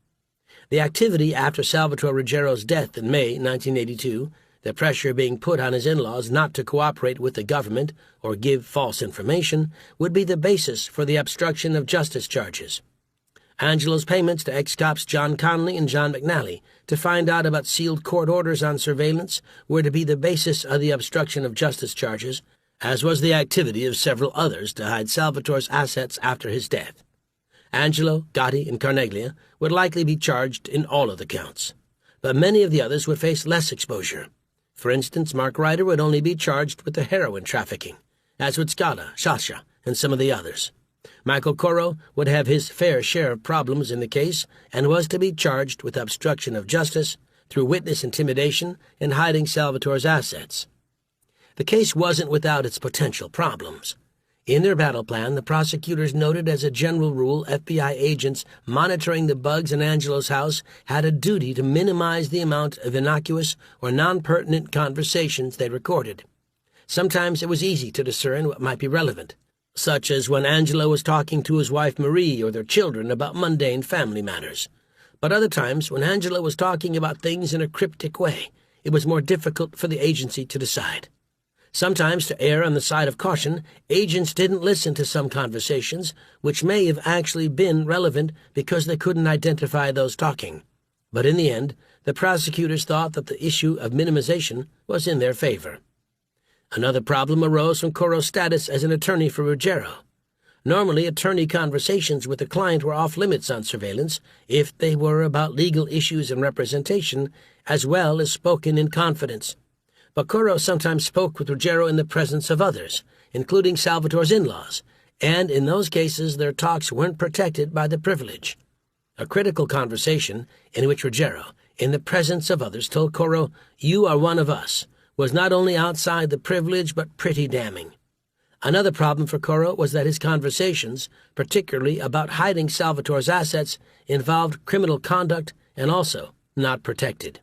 The activity after Salvatore Ruggiero's death in May 1982, the pressure being put on his in-laws not to cooperate with the government or give false information, would be the basis for the obstruction of justice charges. Angelo's payments to ex-cops John Connolly and John McNally to find out about sealed court orders on surveillance were to be the basis of the obstruction of justice charges, as was the activity of several others to hide Salvatore's assets after his death. Angelo, Gotti, and Carneglia would likely be charged in all of the counts, but many of the others would face less exposure. For instance, Mark Ryder would only be charged with the heroin trafficking, as would Scala, Sasha, and some of the others. Michael Coro would have his fair share of problems in the case and was to be charged with obstruction of justice through witness intimidation and hiding Salvatore's assets. The case wasn't without its potential problems. In their battle plan, the prosecutors noted as a general rule FBI agents monitoring the bugs in Angelo's house had a duty to minimize the amount of innocuous or non-pertinent conversations they recorded. Sometimes it was easy to discern what might be relevant, such as when Angelo was talking to his wife Marie or their children about mundane family matters. But other times, when Angelo was talking about things in a cryptic way, it was more difficult for the agency to decide. Sometimes, to err on the side of caution, agents didn't listen to some conversations, which may have actually been relevant because they couldn't identify those talking. But in the end, the prosecutors thought that the issue of minimization was in their favor. Another problem arose from Coro's status as an attorney for Ruggiero. Normally, attorney conversations with a client were off-limits on surveillance if they were about legal issues and representation, as well as spoken in confidence. But Coro sometimes spoke with Ruggiero in the presence of others, including Salvatore's in-laws, and in those cases their talks weren't protected by the privilege. A critical conversation in which Ruggiero, in the presence of others, told Coro, "You are one of us," was not only outside the privilege but pretty damning. Another problem for Coro was that his conversations, particularly about hiding Salvatore's assets, involved criminal conduct and also not protected.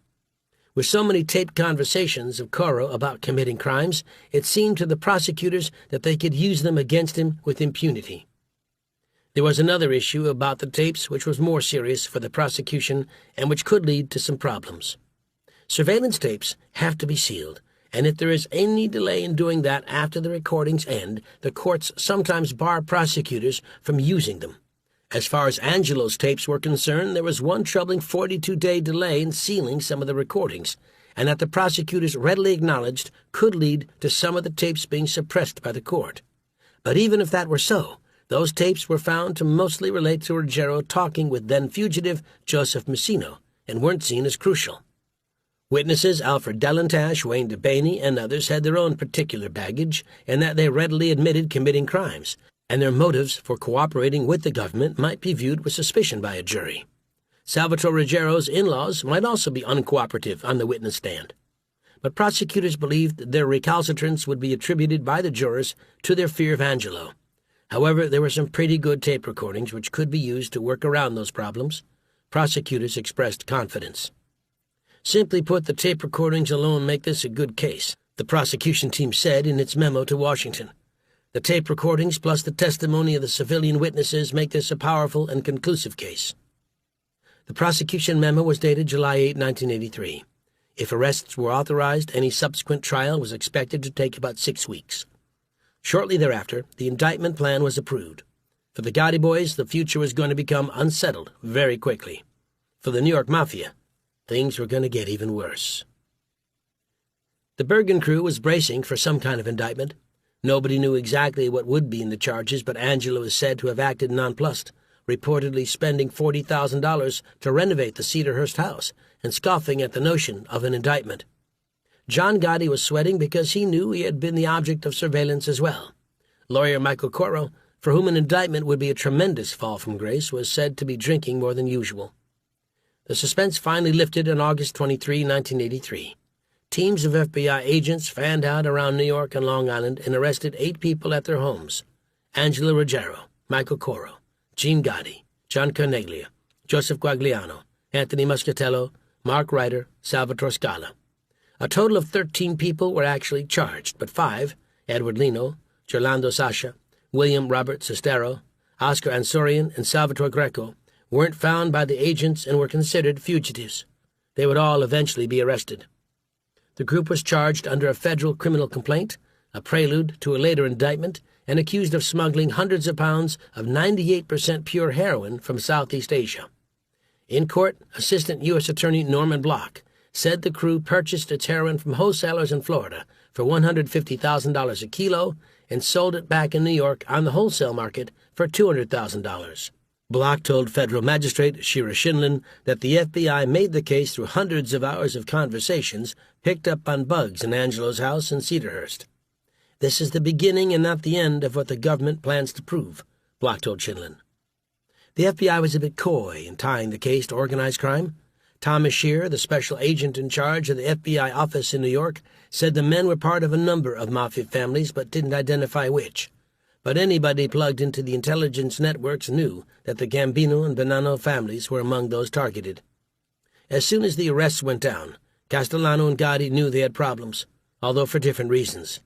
With so many taped conversations of Coro about committing crimes, it seemed to the prosecutors that they could use them against him with impunity. There was another issue about the tapes which was more serious for the prosecution and which could lead to some problems. Surveillance tapes have to be sealed, and if there is any delay in doing that after the recordings end, the courts sometimes bar prosecutors from using them. As far as Angelo's tapes were concerned, there was one troubling 42-day delay in sealing some of the recordings, and that the prosecutors readily acknowledged could lead to some of the tapes being suppressed by the court. But even if that were so, those tapes were found to mostly relate to Ruggiero talking with then-fugitive Joseph Messino, and weren't seen as crucial. Witnesses Alfred Delantash, Wayne DeBaney, and others had their own particular baggage, in that they readily admitted committing crimes, and their motives for cooperating with the government might be viewed with suspicion by a jury. Salvatore Ruggiero's in-laws might also be uncooperative on the witness stand. But prosecutors believed their recalcitrance would be attributed by the jurors to their fear of Angelo. However, there were some pretty good tape recordings which could be used to work around those problems. Prosecutors expressed confidence. Simply put, the tape recordings alone make this a good case, the prosecution team said in its memo to Washington. The tape recordings plus the testimony of the civilian witnesses make this a powerful and conclusive case. The prosecution memo was dated July 8, 1983. If arrests were authorized, any subsequent trial was expected to take about 6 weeks. Shortly thereafter, the indictment plan was approved. For the Gotti boys, the future was going to become unsettled very quickly. For the New York Mafia, things were going to get even worse. The Bergen crew was bracing for some kind of indictment. Nobody knew exactly what would be in the charges, but Angelo is said to have acted nonplussed, reportedly spending $40,000 to renovate the Cedarhurst house and scoffing at the notion of an indictment. John Gotti was sweating because he knew he had been the object of surveillance as well. Lawyer Michael Coro, for whom an indictment would be a tremendous fall from grace, was said to be drinking more than usual. The suspense finally lifted on August 23, 1983. Teams of FBI agents fanned out around New York and Long Island and arrested 8 people at their homes: Angelo Ruggiero, Michael Coro, Gene Gotti, John Carneglia, Joseph Guagliano, Anthony Muscatello, Mark Ryder, Salvatore Scala. A total of 13 people were actually charged, but 5, Edward Lino, Gerlando Sasha, William Robert Sestero, Oscar Ansorian, and Salvatore Greco, weren't found by the agents and were considered fugitives. They would all eventually be arrested. The group was charged under a federal criminal complaint, a prelude to a later indictment, and accused of smuggling hundreds of pounds of 98% pure heroin from Southeast Asia. In court, Assistant U.S. Attorney Norman Block said the crew purchased its heroin from wholesalers in Florida for $150,000 a kilo and sold it back in New York on the wholesale market for $200,000. Block told federal magistrate Shira Shinlin that the FBI made the case through hundreds of hours of conversations picked up on bugs in Angelo's house in Cedarhurst. This is the beginning and not the end of what the government plans to prove, Block told Shinlin. The FBI was a bit coy in tying the case to organized crime. Thomas Shear, the special agent in charge of the FBI office in New York, said the men were part of a number of mafia families but didn't identify which. But anybody plugged into the intelligence networks knew that the Gambino and Bonanno families were among those targeted. As soon as the arrests went down, Castellano and Gotti knew they had problems, although for different reasons.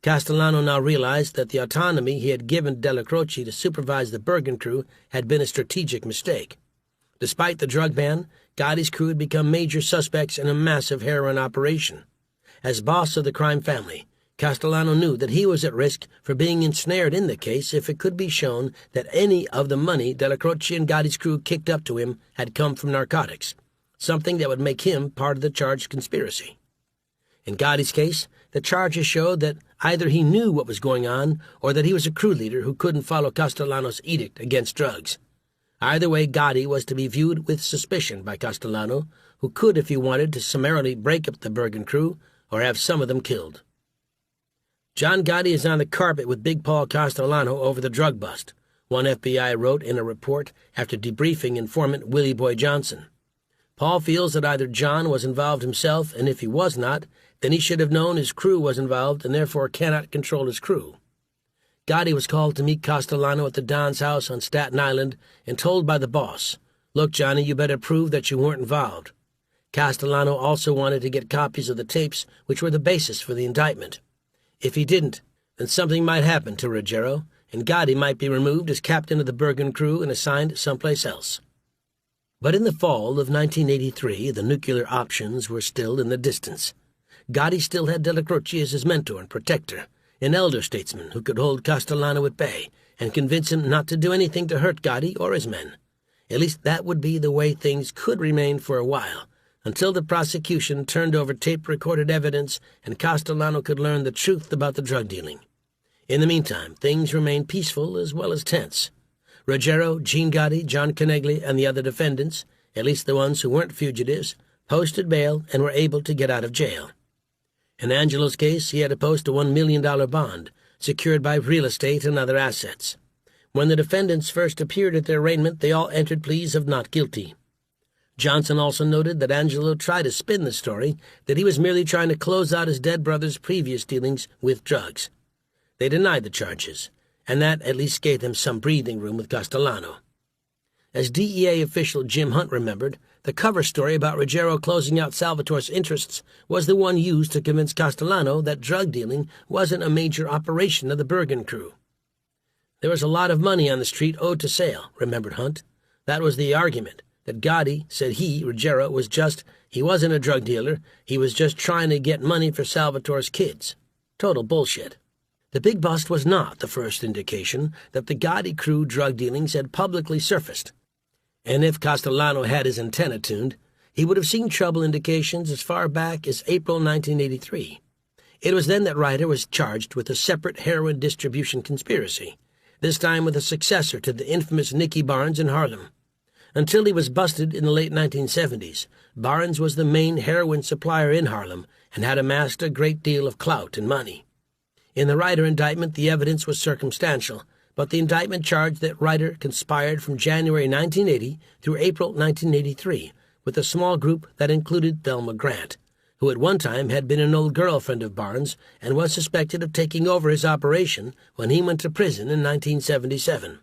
Castellano now realized that the autonomy he had given Della Croce to supervise the Bergen crew had been a strategic mistake. Despite the drug ban, Gotti's crew had become major suspects in a massive heroin operation. As boss of the crime family, Castellano knew that he was at risk for being ensnared in the case if it could be shown that any of the money Della Croce and Gotti's crew kicked up to him had come from narcotics, something that would make him part of the charged conspiracy. In Gotti's case, the charges showed that either he knew what was going on or that he was a crew leader who couldn't follow Castellano's edict against drugs. Either way, Gotti was to be viewed with suspicion by Castellano, who could, if he wanted, to summarily break up the Bergen crew or have some of them killed. John Gotti is on the carpet with Big Paul Castellano over the drug bust, one FBI wrote in a report after debriefing informant Willie Boy Johnson. Paul feels that either John was involved himself, and if he was not, then he should have known his crew was involved and therefore cannot control his crew. Gotti was called to meet Castellano at the Don's house on Staten Island and told by the boss, "Look, Johnny, you better prove that you weren't involved." Castellano also wanted to get copies of the tapes which were the basis for the indictment. If he didn't, then something might happen to Ruggiero, and Gotti might be removed as captain of the Bergen crew and assigned someplace else. But in the fall of 1983, the nuclear options were still in the distance. Gotti still had Della Croce as his mentor and protector, an elder statesman who could hold Castellano at bay and convince him not to do anything to hurt Gotti or his men. At least that would be the way things could remain for a while, until the prosecution turned over tape-recorded evidence and Castellano could learn the truth about the drug dealing. In the meantime, things remained peaceful as well as tense. Ruggiero, Gene Gotti, John Carneglia, and the other defendants, at least the ones who weren't fugitives, posted bail and were able to get out of jail. In Angelo's case, he had to post a $1 million bond, secured by real estate and other assets. When the defendants first appeared at their arraignment, they all entered pleas of not guilty. Johnson also noted that Angelo tried to spin the story that he was merely trying to close out his dead brother's previous dealings with drugs. They denied the charges, and that at least gave them some breathing room with Castellano. As DEA official Jim Hunt remembered, the cover story about Ruggiero closing out Salvatore's interests was the one used to convince Castellano that drug dealing wasn't a major operation of the Bergen crew. There was a lot of money on the street owed to Sale, remembered Hunt. That was the argument, that Gotti said Ruggiero, he wasn't a drug dealer, he was just trying to get money for Salvatore's kids. Total bullshit. The big bust was not the first indication that the Gotti crew drug dealings had publicly surfaced. And if Castellano had his antenna tuned, he would have seen trouble indications as far back as April 1983. It was then that Ryder was charged with a separate heroin distribution conspiracy, this time with a successor to the infamous Nicky Barnes in Harlem. Until he was busted in the late 1970s, Barnes was the main heroin supplier in Harlem and had amassed a great deal of clout and money. In the Ryder indictment, the evidence was circumstantial, but the indictment charged that Ryder conspired from January 1980 through April 1983 with a small group that included Thelma Grant, who at one time had been an old girlfriend of Barnes and was suspected of taking over his operation when he went to prison in 1977.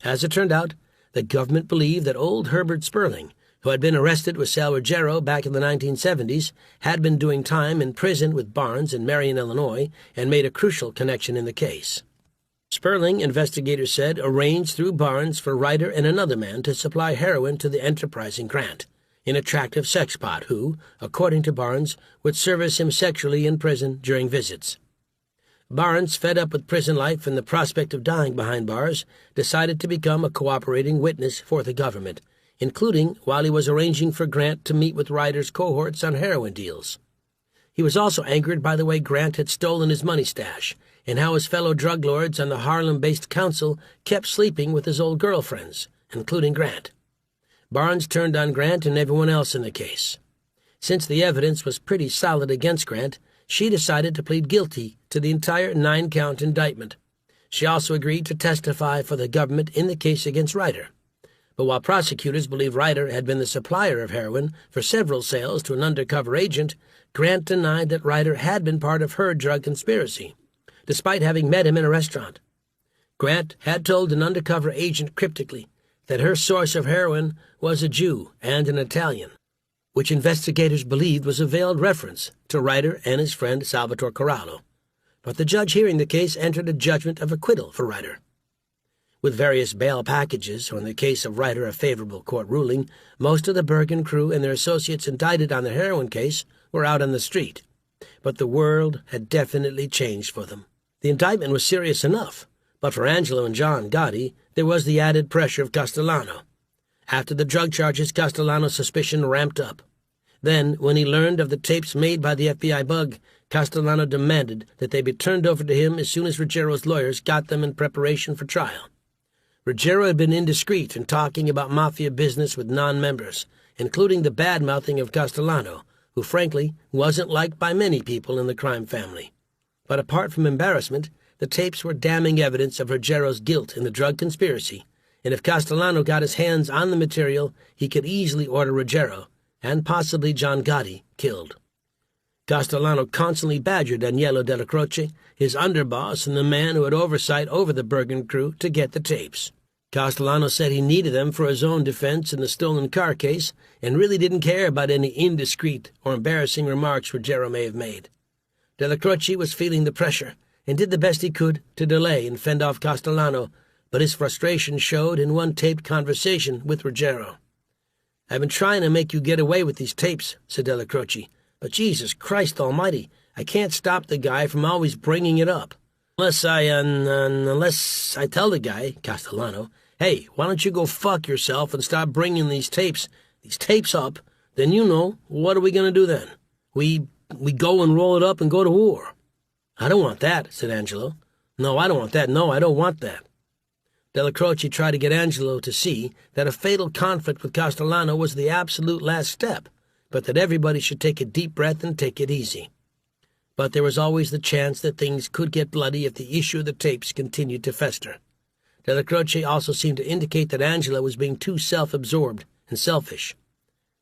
As it turned out, the government believed that old Herbert Sperling, who had been arrested with Sal Ruggiero back in the 1970s, had been doing time in prison with Barnes in Marion, Illinois, and made a crucial connection in the case. Sperling, investigators said, arranged through Barnes for Ryder and another man to supply heroin to the enterprising Grant, an attractive sexpot who, according to Barnes, would service him sexually in prison during visits. Barnes, fed up with prison life and the prospect of dying behind bars, decided to become a cooperating witness for the government, including while he was arranging for Grant to meet with Ryder's cohorts on heroin deals. He was also angered by the way Grant had stolen his money stash and how his fellow drug lords on the Harlem-based council kept sleeping with his old girlfriends, including Grant. Barnes turned on Grant and everyone else in the case. Since the evidence was pretty solid against Grant, she decided to plead guilty to the entire 9-count indictment. She also agreed to testify for the government in the case against Ryder. But while prosecutors believe Ryder had been the supplier of heroin for several sales to an undercover agent, Grant denied that Ryder had been part of her drug conspiracy, despite having met him in a restaurant. Grant had told an undercover agent cryptically that her source of heroin was a Jew and an Italian, which investigators believed was a veiled reference to Ryder and his friend Salvatore Corallo. But the judge hearing the case entered a judgment of acquittal for Ryder. With various bail packages, or in the case of Ryder a favorable court ruling, most of the Bergen crew and their associates indicted on the heroin case were out on the street. But the world had definitely changed for them. The indictment was serious enough, but for Angelo and John Gotti, there was the added pressure of Castellano. After the drug charges, Castellano's suspicion ramped up. Then, when he learned of the tapes made by the FBI bug, Castellano demanded that they be turned over to him as soon as Ruggiero's lawyers got them in preparation for trial. Ruggiero had been indiscreet in talking about mafia business with non-members, including the bad-mouthing of Castellano, who frankly wasn't liked by many people in the crime family. But apart from embarrassment, the tapes were damning evidence of Ruggiero's guilt in the drug conspiracy, and if Castellano got his hands on the material, he could easily order Ruggiero, and possibly John Gotti, killed. Castellano constantly badgered Agnello Della Croce, his underboss and the man who had oversight over the Bergen crew, to get the tapes. Castellano said he needed them for his own defense in the stolen car case and really didn't care about any indiscreet or embarrassing remarks Ruggiero may have made. Della Croce was feeling the pressure and did the best he could to delay and fend off Castellano, but his frustration showed in one taped conversation with Ruggiero. "I've been trying to make you get away with these tapes," said Della Croce, "but Jesus Christ almighty, I can't stop the guy from always bringing it up. Unless I tell the guy, Castellano, hey, why don't you go fuck yourself and stop bringing these tapes up, then what are we going to do then? We go and roll it up and go to war." "I don't want that," said Angelo. "No, I don't want that. No, I don't want that." Della Croce tried to get Angelo to see that a fatal conflict with Castellano was the absolute last step, but that everybody should take a deep breath and take it easy. But there was always the chance that things could get bloody if the issue of the tapes continued to fester. Della Croce also seemed to indicate that Angela was being too self-absorbed and selfish.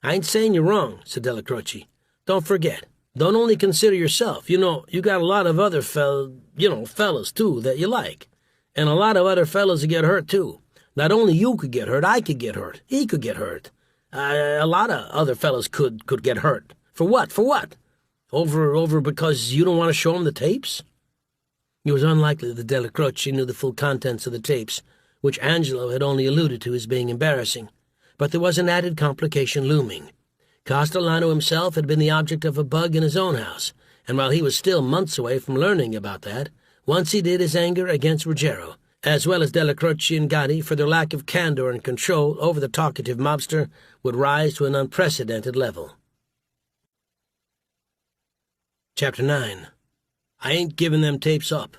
"I ain't saying you're wrong," said Della Croce. "Don't forget. Don't only consider yourself. You got a lot of other fellas, too, that you like. And a lot of other fellas that get hurt, too. Not only you could get hurt, I could get hurt. He could get hurt. A lot of other fellas could get hurt. For what? For what? Over because you don't want to show them the tapes?" It was unlikely that Della Croce knew the full contents of the tapes, which Angelo had only alluded to as being embarrassing. But there was an added complication looming. Castellano himself had been the object of a bug in his own house, and while he was still months away from learning about that, once he did, his anger against Ruggiero, as well as Della Croce and Gotti for their lack of candor and control over the talkative mobster, would rise to an unprecedented level. Chapter 9. I Ain't Giving Them Tapes Up.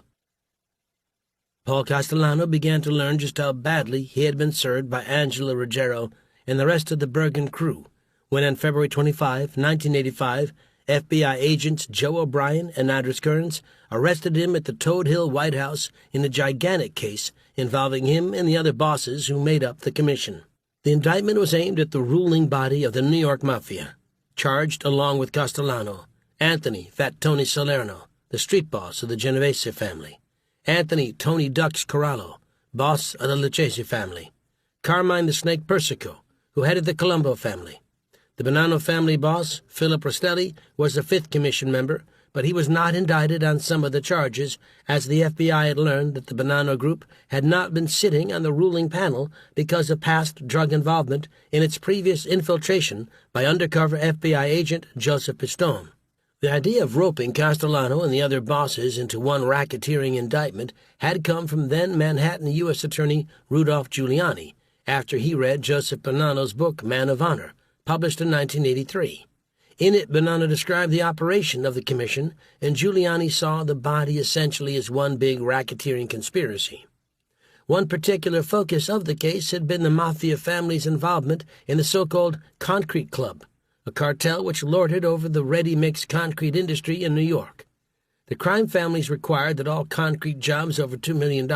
Paul Castellano began to learn just how badly he had been served by Angelo Ruggiero and the rest of the Bergen crew, when on February 25, 1985, FBI agents Joe O'Brien and Andres Kearns arrested him at the Toad Hill White House in a gigantic case involving him and the other bosses who made up the commission. The indictment was aimed at the ruling body of the New York Mafia, charged, along with Castellano, Anthony Fat Tony Salerno, the street boss of the Genovese family, Anthony Tony Ducks Corallo, boss of the Lucchese family, Carmine the Snake Persico, who headed the Colombo family. The Bonanno family boss, Philip Rostelli, was the fifth commission member, but he was not indicted on some of the charges, as the FBI had learned that the Bonanno group had not been sitting on the ruling panel because of past drug involvement in its previous infiltration by undercover FBI agent Joseph Pistone. The idea of roping Castellano and the other bosses into one racketeering indictment had come from then Manhattan U.S. Attorney Rudolph Giuliani, after he read Joseph Bonanno's book Man of Honor, published in 1983. In it, Bonanno described the operation of the commission, and Giuliani saw the body essentially as one big racketeering conspiracy. One particular focus of the case had been the Mafia family's involvement in the so-called Concrete Club, a cartel which lorded over the ready-mix concrete industry in New York. The crime families required that all concrete jobs over $2 million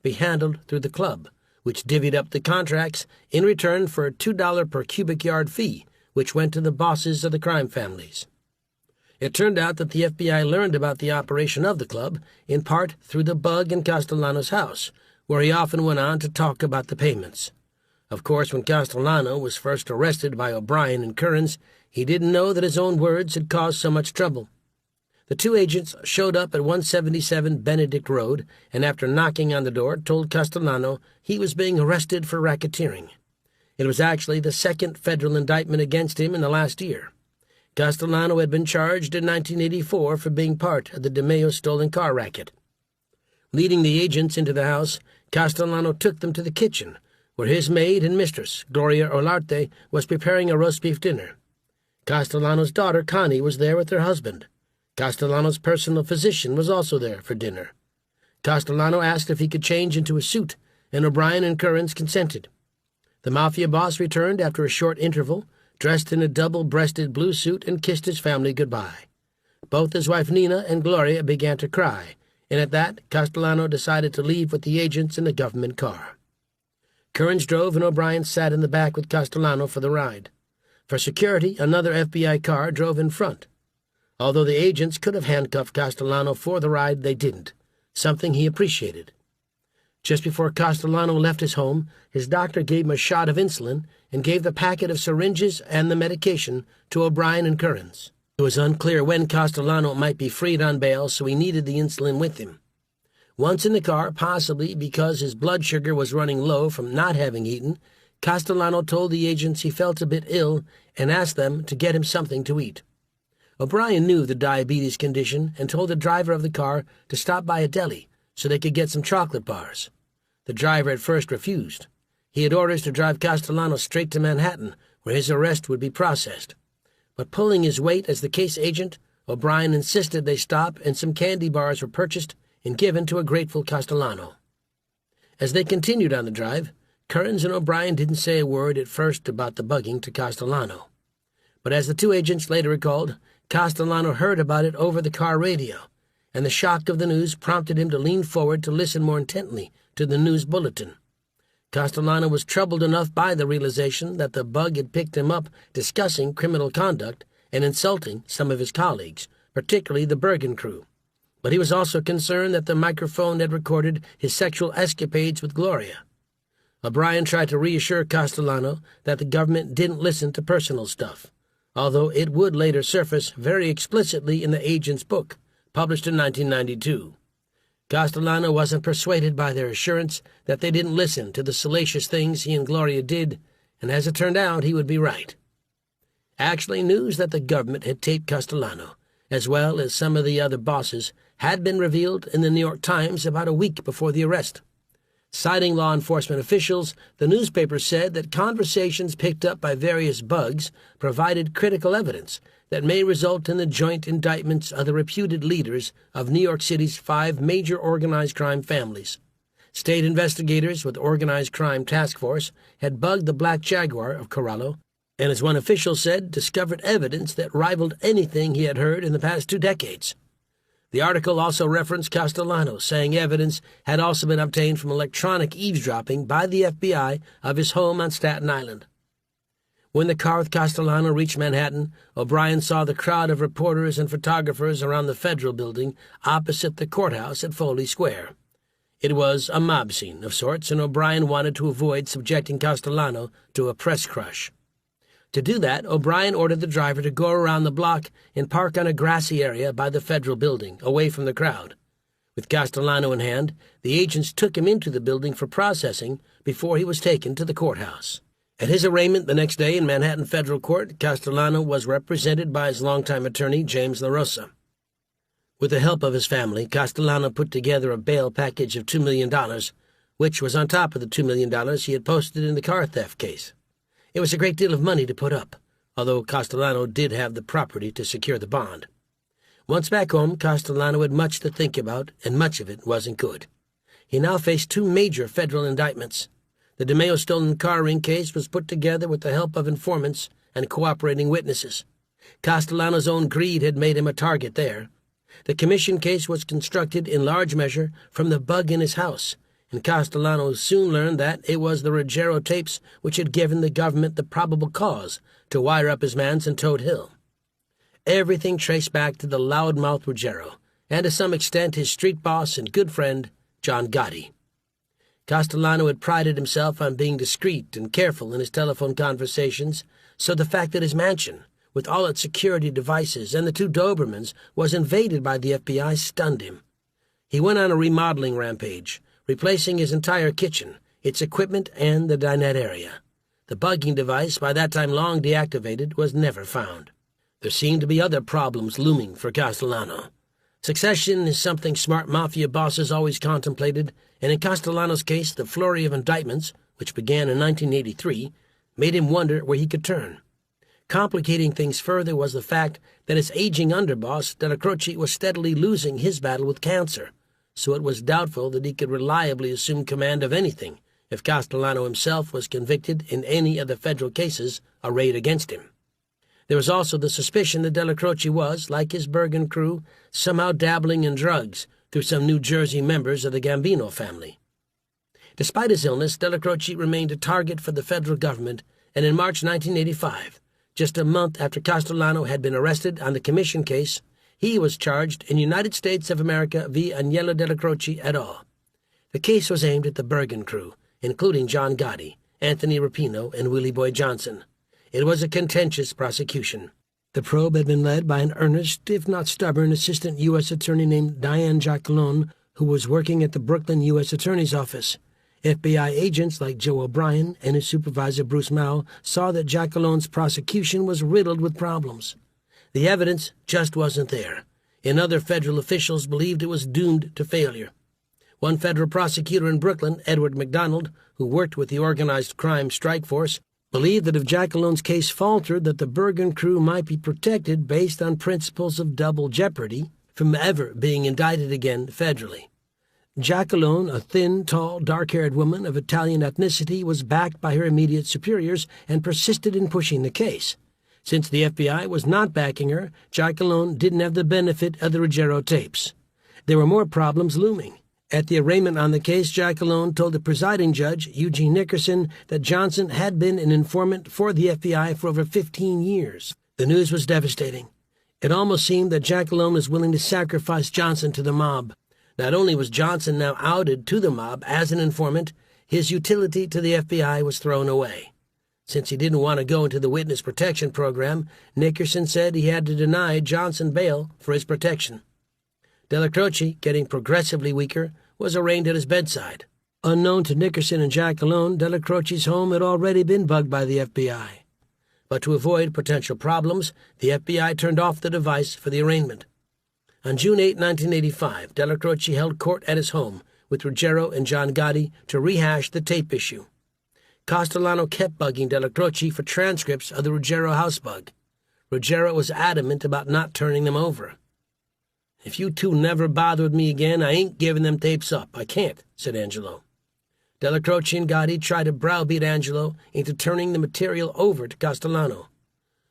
be handled through the club, which divvied up the contracts in return for a $2 per cubic yard fee, which went to the bosses of the crime families. It turned out that the FBI learned about the operation of the club, in part through the bug in Castellano's house, where he often went on to talk about the payments. Of course, when Castellano was first arrested by O'Brien and Kearns, he didn't know that his own words had caused so much trouble. The two agents showed up at 177 Benedict Road, and after knocking on the door, told Castellano he was being arrested for racketeering. It was actually the second federal indictment against him in the last year. Castellano had been charged in 1984 for being part of the DeMeo stolen car racket. Leading the agents into the house, Castellano took them to the kitchen, where his maid and mistress, Gloria Olarte, was preparing a roast beef dinner. Castellano's daughter, Connie, was there with her husband. Castellano's personal physician was also there for dinner. Castellano asked if he could change into a suit, and O'Brien and Kearns consented. The Mafia boss returned after a short interval, dressed in a double-breasted blue suit, and kissed his family goodbye. Both his wife Nina and Gloria began to cry, and at that Castellano decided to leave with the agents in the government car. Kearns drove, and O'Brien sat in the back with Castellano for the ride. For security, another FBI car drove in front. Although the agents could have handcuffed Castellano for the ride, they didn't, something he appreciated. Just before Castellano left his home, his doctor gave him a shot of insulin and gave the packet of syringes and the medication to O'Brien and Kearns. It was unclear when Castellano might be freed on bail, so he needed the insulin with him. Once in the car, possibly because his blood sugar was running low from not having eaten, Castellano told the agents he felt a bit ill and asked them to get him something to eat. O'Brien knew the diabetes condition and told the driver of the car to stop by a deli so they could get some chocolate bars. The driver at first refused. He had orders to drive Castellano straight to Manhattan, where his arrest would be processed. But pulling his weight as the case agent, O'Brien insisted they stop, and some candy bars were purchased and given to a grateful Castellano. As they continued on the drive, Kearns and O'Brien didn't say a word at first about the bugging to Castellano. But as the two agents later recalled, Castellano heard about it over the car radio, and the shock of the news prompted him to lean forward to listen more intently to the news bulletin. Castellano was troubled enough by the realization that the bug had picked him up discussing criminal conduct and insulting some of his colleagues, particularly the Bergen crew. But he was also concerned that the microphone had recorded his sexual escapades with Gloria. O'Brien tried to reassure Castellano that the government didn't listen to personal stuff, although it would later surface very explicitly in the agent's book, published in 1992. Castellano wasn't persuaded by their assurance that they didn't listen to the salacious things he and Gloria did, and as it turned out, he would be right. Actually, news that the government had taped Castellano, as well as some of the other bosses, had been revealed in the New York Times about a week before the arrest. Citing law enforcement officials, the newspaper said that conversations picked up by various bugs provided critical evidence that may result in the joint indictments of the reputed leaders of New York City's 5 major organized crime families. State investigators with Organized Crime Task Force had bugged the Black Jaguar of Corallo, and as one official said, discovered evidence that rivaled anything he had heard in the past 2 decades. The article also referenced Castellano, saying evidence had also been obtained from electronic eavesdropping by the FBI of his home on Staten Island. When the car with Castellano reached Manhattan, O'Brien saw the crowd of reporters and photographers around the Federal Building opposite the courthouse at Foley Square. It was a mob scene of sorts, and O'Brien wanted to avoid subjecting Castellano to a press crush. To do that, O'Brien ordered the driver to go around the block and park on a grassy area by the Federal Building, away from the crowd. With Castellano in hand, the agents took him into the building for processing before he was taken to the courthouse. At his arraignment the next day in Manhattan Federal Court, Castellano was represented by his longtime attorney, James LaRosa. With the help of his family, Castellano put together a bail package of $2 million, which was on top of the $2 million he had posted in the car theft case. It was a great deal of money to put up, although Castellano did have the property to secure the bond. Once back home, Castellano had much to think about, and much of it wasn't good. He now faced 2 major federal indictments. The DeMeo stolen car ring case was put together with the help of informants and cooperating witnesses. Castellano's own greed had made him a target there. The commission case was constructed in large measure from the bug in his house, and Castellano soon learned that it was the Ruggiero tapes which had given the government the probable cause to wire up his mans in Toad Hill. Everything traced back to the loudmouth Ruggiero, and to some extent his street boss and good friend, John Gotti. Castellano had prided himself on being discreet and careful in his telephone conversations, so the fact that his mansion, with all its security devices and the 2 Dobermans, was invaded by the FBI stunned him. He went on a remodeling rampage, replacing his entire kitchen, its equipment, and the dinette area. The bugging device, by that time long deactivated, was never found. There seemed to be other problems looming for Castellano. Succession is something smart mafia bosses always contemplated, and in Castellano's case, the flurry of indictments, which began in 1983, made him wonder where he could turn. Complicating things further was the fact that his aging underboss, Della Croce, was steadily losing his battle with cancer, so it was doubtful that he could reliably assume command of anything if Castellano himself was convicted in any of the federal cases arrayed against him. There was also the suspicion that Della Croce was, like his Bergen crew, somehow dabbling in drugs through some New Jersey members of the Gambino family. Despite his illness, Della Croce remained a target for the federal government, and in March 1985, just a month after Castellano had been arrested on the commission case, he was charged in United States of America v. Agnello Della Croce et al. The case was aimed at the Bergen crew, including John Gotti, Anthony Rapino, and Willie Boy Johnson. It was a contentious prosecution. The probe had been led by an earnest, if not stubborn, assistant U.S. attorney named Diane Jacquelone, who was working at the Brooklyn U.S. Attorney's Office. FBI agents like Joe O'Brien and his supervisor Bruce Mao saw that Jacquelone's prosecution was riddled with problems. The evidence just wasn't there, and other federal officials believed it was doomed to failure. One federal prosecutor in Brooklyn, Edward McDonald, who worked with the Organized Crime Strike Force, believed that if Jacquelone's case faltered, that the Bergen crew might be protected based on principles of double jeopardy from ever being indicted again federally. Jacquelone, a thin, tall, dark-haired woman of Italian ethnicity, was backed by her immediate superiors and persisted in pushing the case. Since the FBI was not backing her, Jacquelone didn't have the benefit of the Ruggiero tapes. There were more problems looming. At the arraignment on the case, Giacalone told the presiding judge, Eugene Nickerson, that Johnson had been an informant for the FBI for over 15 years. The news was devastating. It almost seemed that Giacalone was willing to sacrifice Johnson to the mob. Not only was Johnson now outed to the mob as an informant, his utility to the FBI was thrown away. Since he didn't want to go into the witness protection program, Nickerson said he had to deny Johnson bail for his protection. Della Croce, getting progressively weaker, was arraigned at his bedside. Unknown to Nickerson and Giacalone, Della Croce's home had already been bugged by the FBI. But to avoid potential problems, the FBI turned off the device for the arraignment. On June 8, 1985, Della Croce held court at his home with Ruggiero and John Gotti to rehash the tape issue. Castellano kept bugging Della Croce for transcripts of the Ruggiero house bug. Ruggiero was adamant about not turning them over. "If you two never bother with me again, I ain't giving them tapes up. I can't," said Angelo. Della Croce and Gotti tried to browbeat Angelo into turning the material over to Castellano.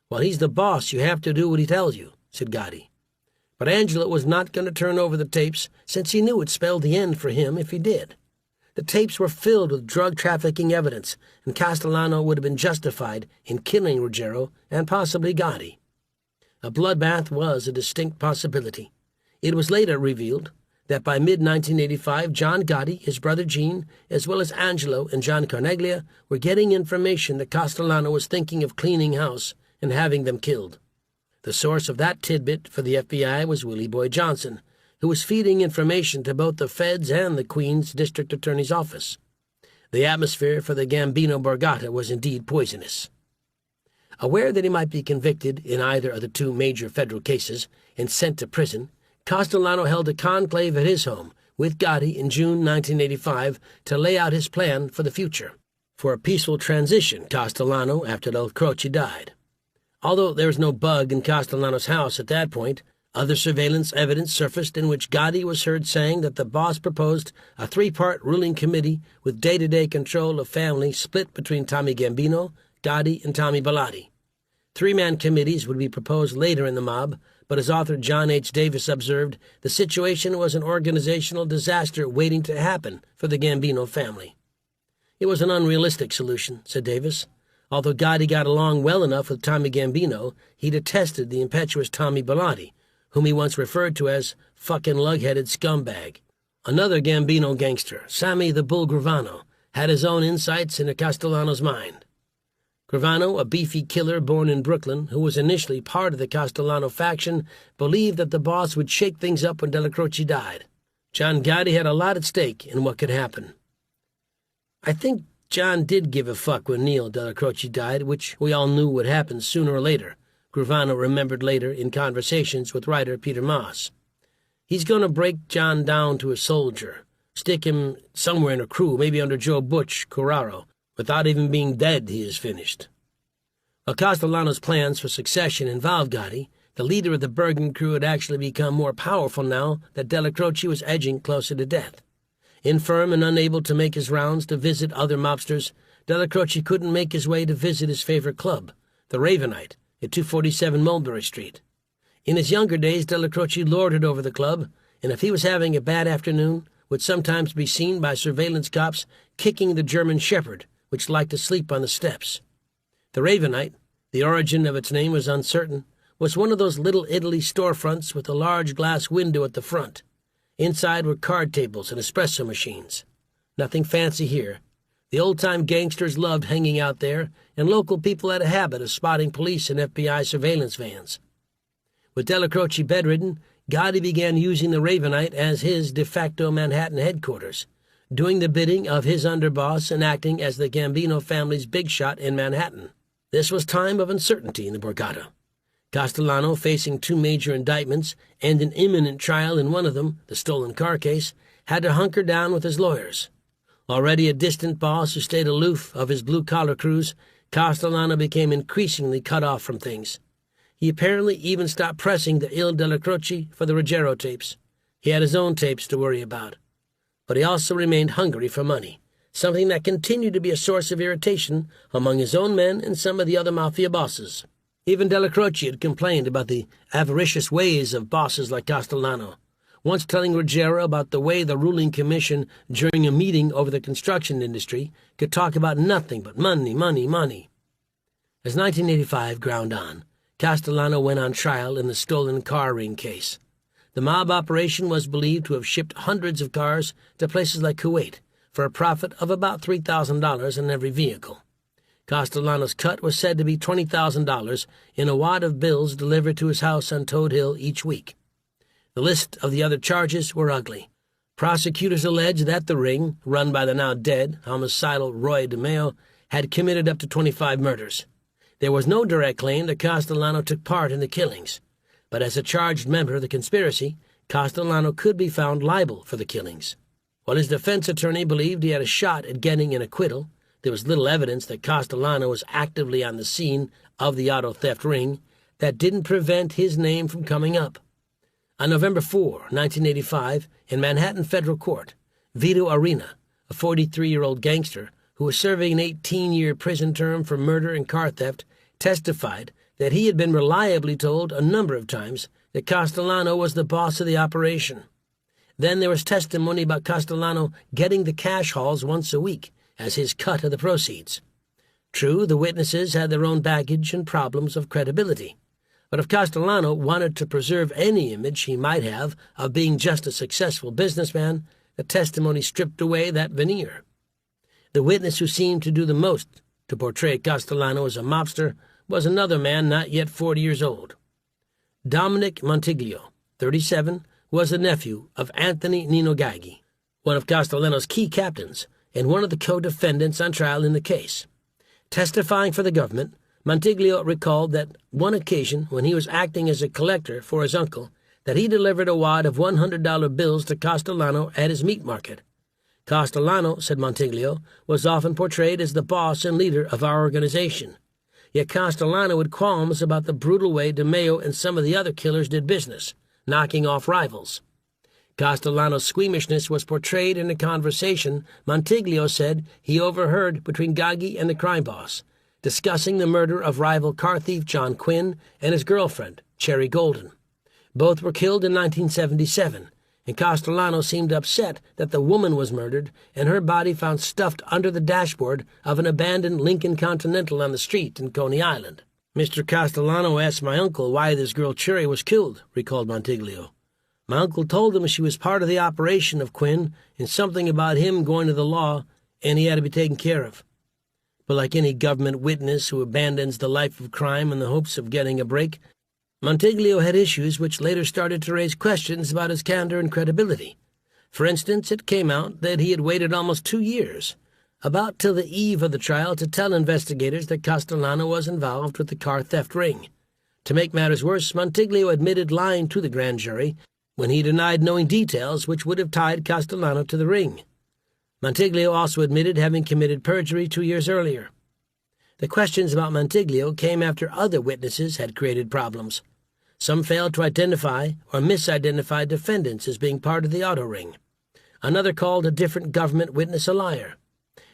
"Well, he's the boss. You have to do what he tells you," said Gotti. But Angelo was not going to turn over the tapes, since he knew it spelled the end for him if he did. The tapes were filled with drug trafficking evidence, and Castellano would have been justified in killing Ruggiero and possibly Gotti. A bloodbath was a distinct possibility. It was later revealed that by mid-1985, John Gotti, his brother Gene, as well as Angelo and John Carneglia, were getting information that Castellano was thinking of cleaning house and having them killed. The source of that tidbit for the FBI was Willie Boy Johnson, who was feeding information to both the feds and the Queens District Attorney's office. The atmosphere for the Gambino Borgata was indeed poisonous. Aware that he might be convicted in either of the two major federal cases and sent to prison, Castellano held a conclave at his home with Gotti in June 1985 to lay out his plan for the future, for a peaceful transition Castellano after Della Croce died. Although there was no bug in Castellano's house at that point, other surveillance evidence surfaced in which Gotti was heard saying that the boss proposed a three-part ruling committee with day-to-day control of family split between Tommy Gambino, Gotti, and Tommy Bellotti. Three-man committees would be proposed later in the mob, but as author John H. Davis observed, the situation was an organizational disaster waiting to happen for the Gambino family. It was an unrealistic solution, said Davis. Although Gotti got along well enough with Tommy Gambino, he detested the impetuous Tommy Bellotti, whom he once referred to as fucking lug-headed scumbag. Another Gambino gangster, Sammy the Bull Gravano, had his own insights into Castellano's mind. Gravano, a beefy killer born in Brooklyn, who was initially part of the Castellano faction, believed that the boss would shake things up when Della Croce died. John Gotti had a lot at stake in what could happen. "I think John did give a fuck when Neil Della Croce died, which we all knew would happen sooner or later," Gravano remembered later in conversations with writer Peter Moss. "He's going to break John down to a soldier, stick him somewhere in a crew, maybe under Joe Butch, Curaro. Without even being dead, he is finished." While Castellano's plans for succession involved Gotti, the leader of the Bergen crew had actually become more powerful now that Della Croce was edging closer to death. Infirm and unable to make his rounds to visit other mobsters, Della Croce couldn't make his way to visit his favorite club, the Ravenite, at 247 Mulberry Street. In his younger days, Della Croce lorded over the club, and if he was having a bad afternoon, would sometimes be seen by surveillance cops kicking the German Shepherd, which liked to sleep on the steps. The Ravenite, the origin of its name was uncertain, was one of those Little Italy storefronts with a large glass window at the front. Inside were card tables and espresso machines. Nothing fancy here. The old-time gangsters loved hanging out there, and local people had a habit of spotting police and FBI surveillance vans. With Della Croce bedridden, Gotti began using the Ravenite as his de facto Manhattan headquarters, doing the bidding of his underboss and acting as the Gambino family's big shot in Manhattan. This was time of uncertainty in the Borgata. Castellano, facing two major indictments and an imminent trial in one of them, the stolen car case, had to hunker down with his lawyers. Already a distant boss who stayed aloof of his blue-collar crews, Castellano became increasingly cut off from things. He apparently even stopped pressing the Il Della Croce for the Ruggiero tapes. He had his own tapes to worry about. But he also remained hungry for money, something that continued to be a source of irritation among his own men and some of the other mafia bosses. Even Della Croce had complained about the avaricious ways of bosses like Castellano. once telling Ruggiero about the way the ruling commission during a meeting over the construction industry could talk about nothing but money, money, money. As 1985 ground on, Castellano went on trial in the stolen car ring case. The mob operation was believed to have shipped hundreds of cars to places like Kuwait for a profit of about $3,000 in every vehicle. Castellano's cut was said to be $20,000 in a wad of bills delivered to his house on Toad Hill each week. The list of the other charges were ugly. Prosecutors alleged that the ring, run by the now dead, homicidal Roy DeMeo, had committed up to 25 murders. There was no direct claim that Castellano took part in the killings, but as a charged member of the conspiracy, Castellano could be found liable for the killings. While his defense attorney believed he had a shot at getting an acquittal, there was little evidence that Castellano was actively on the scene of the auto theft ring. That didn't prevent his name from coming up. On November 4, 1985, in Manhattan Federal Court, Vito Arena, a 43-year-old gangster who was serving an 18-year prison term for murder and car theft, testified that he had been reliably told a number of times that Castellano was the boss of the operation. Then there was testimony about Castellano getting the cash hauls once a week as his cut of the proceeds. True, the witnesses had their own baggage and problems of credibility, but if Castellano wanted to preserve any image he might have of being just a successful businessman, the testimony stripped away that veneer. The witness who seemed to do the most to portray Castellano as a mobster was another man not yet 40 years old. Dominic Montiglio, 37, was the nephew of Anthony Nino Gaggi, one of Castellano's key captains and one of the co-defendants on trial in the case. Testifying for the government, Montiglio recalled that one occasion when he was acting as a collector for his uncle, that he delivered a wad of $100 bills to Castellano at his meat market. Castellano, said Montiglio, was often portrayed as the boss and leader of our organization. Yet Castellano had qualms about the brutal way DeMeo and some of the other killers did business, knocking off rivals. Castellano's squeamishness was portrayed in a conversation Montiglio said he overheard between Gaggi and the crime boss, discussing the murder of rival car thief John Quinn and his girlfriend, Cherry Golden. Both were killed in 1977, and Castellano seemed upset that the woman was murdered and her body found stuffed under the dashboard of an abandoned Lincoln Continental on the street in Coney Island. Mr. Castellano asked my uncle why this girl Cherry was killed, recalled Montiglio. My uncle told him she was part of the operation of Quinn and something about him going to the law, and he had to be taken care of. But like any government witness who abandons the life of crime in the hopes of getting a break, Montiglio had issues which later started to raise questions about his candor and credibility. For instance, it came out that he had waited almost 2 years, about till the eve of the trial, to tell investigators that Castellano was involved with the car theft ring. To make matters worse, Montiglio admitted lying to the grand jury when he denied knowing details which would have tied Castellano to the ring. Montiglio also admitted having committed perjury 2 years earlier. The questions about Montiglio came after other witnesses had created problems. Some failed to identify or misidentify defendants as being part of the auto ring. Another called a different government witness a liar.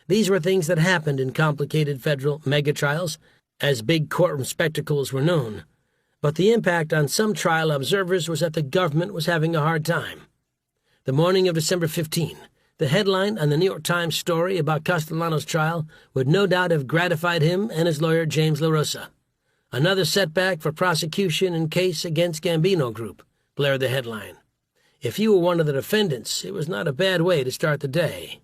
These were things that happened in complicated federal mega-trials, as big courtroom spectacles were known. But the impact on some trial observers was that the government was having a hard time. The morning of December 15, the headline on the New York Times story about Castellano's trial would no doubt have gratified him and his lawyer James LaRosa. Another setback for prosecution in case against Gambino Group, blared the headline. If you were one of the defendants, it was not a bad way to start the day.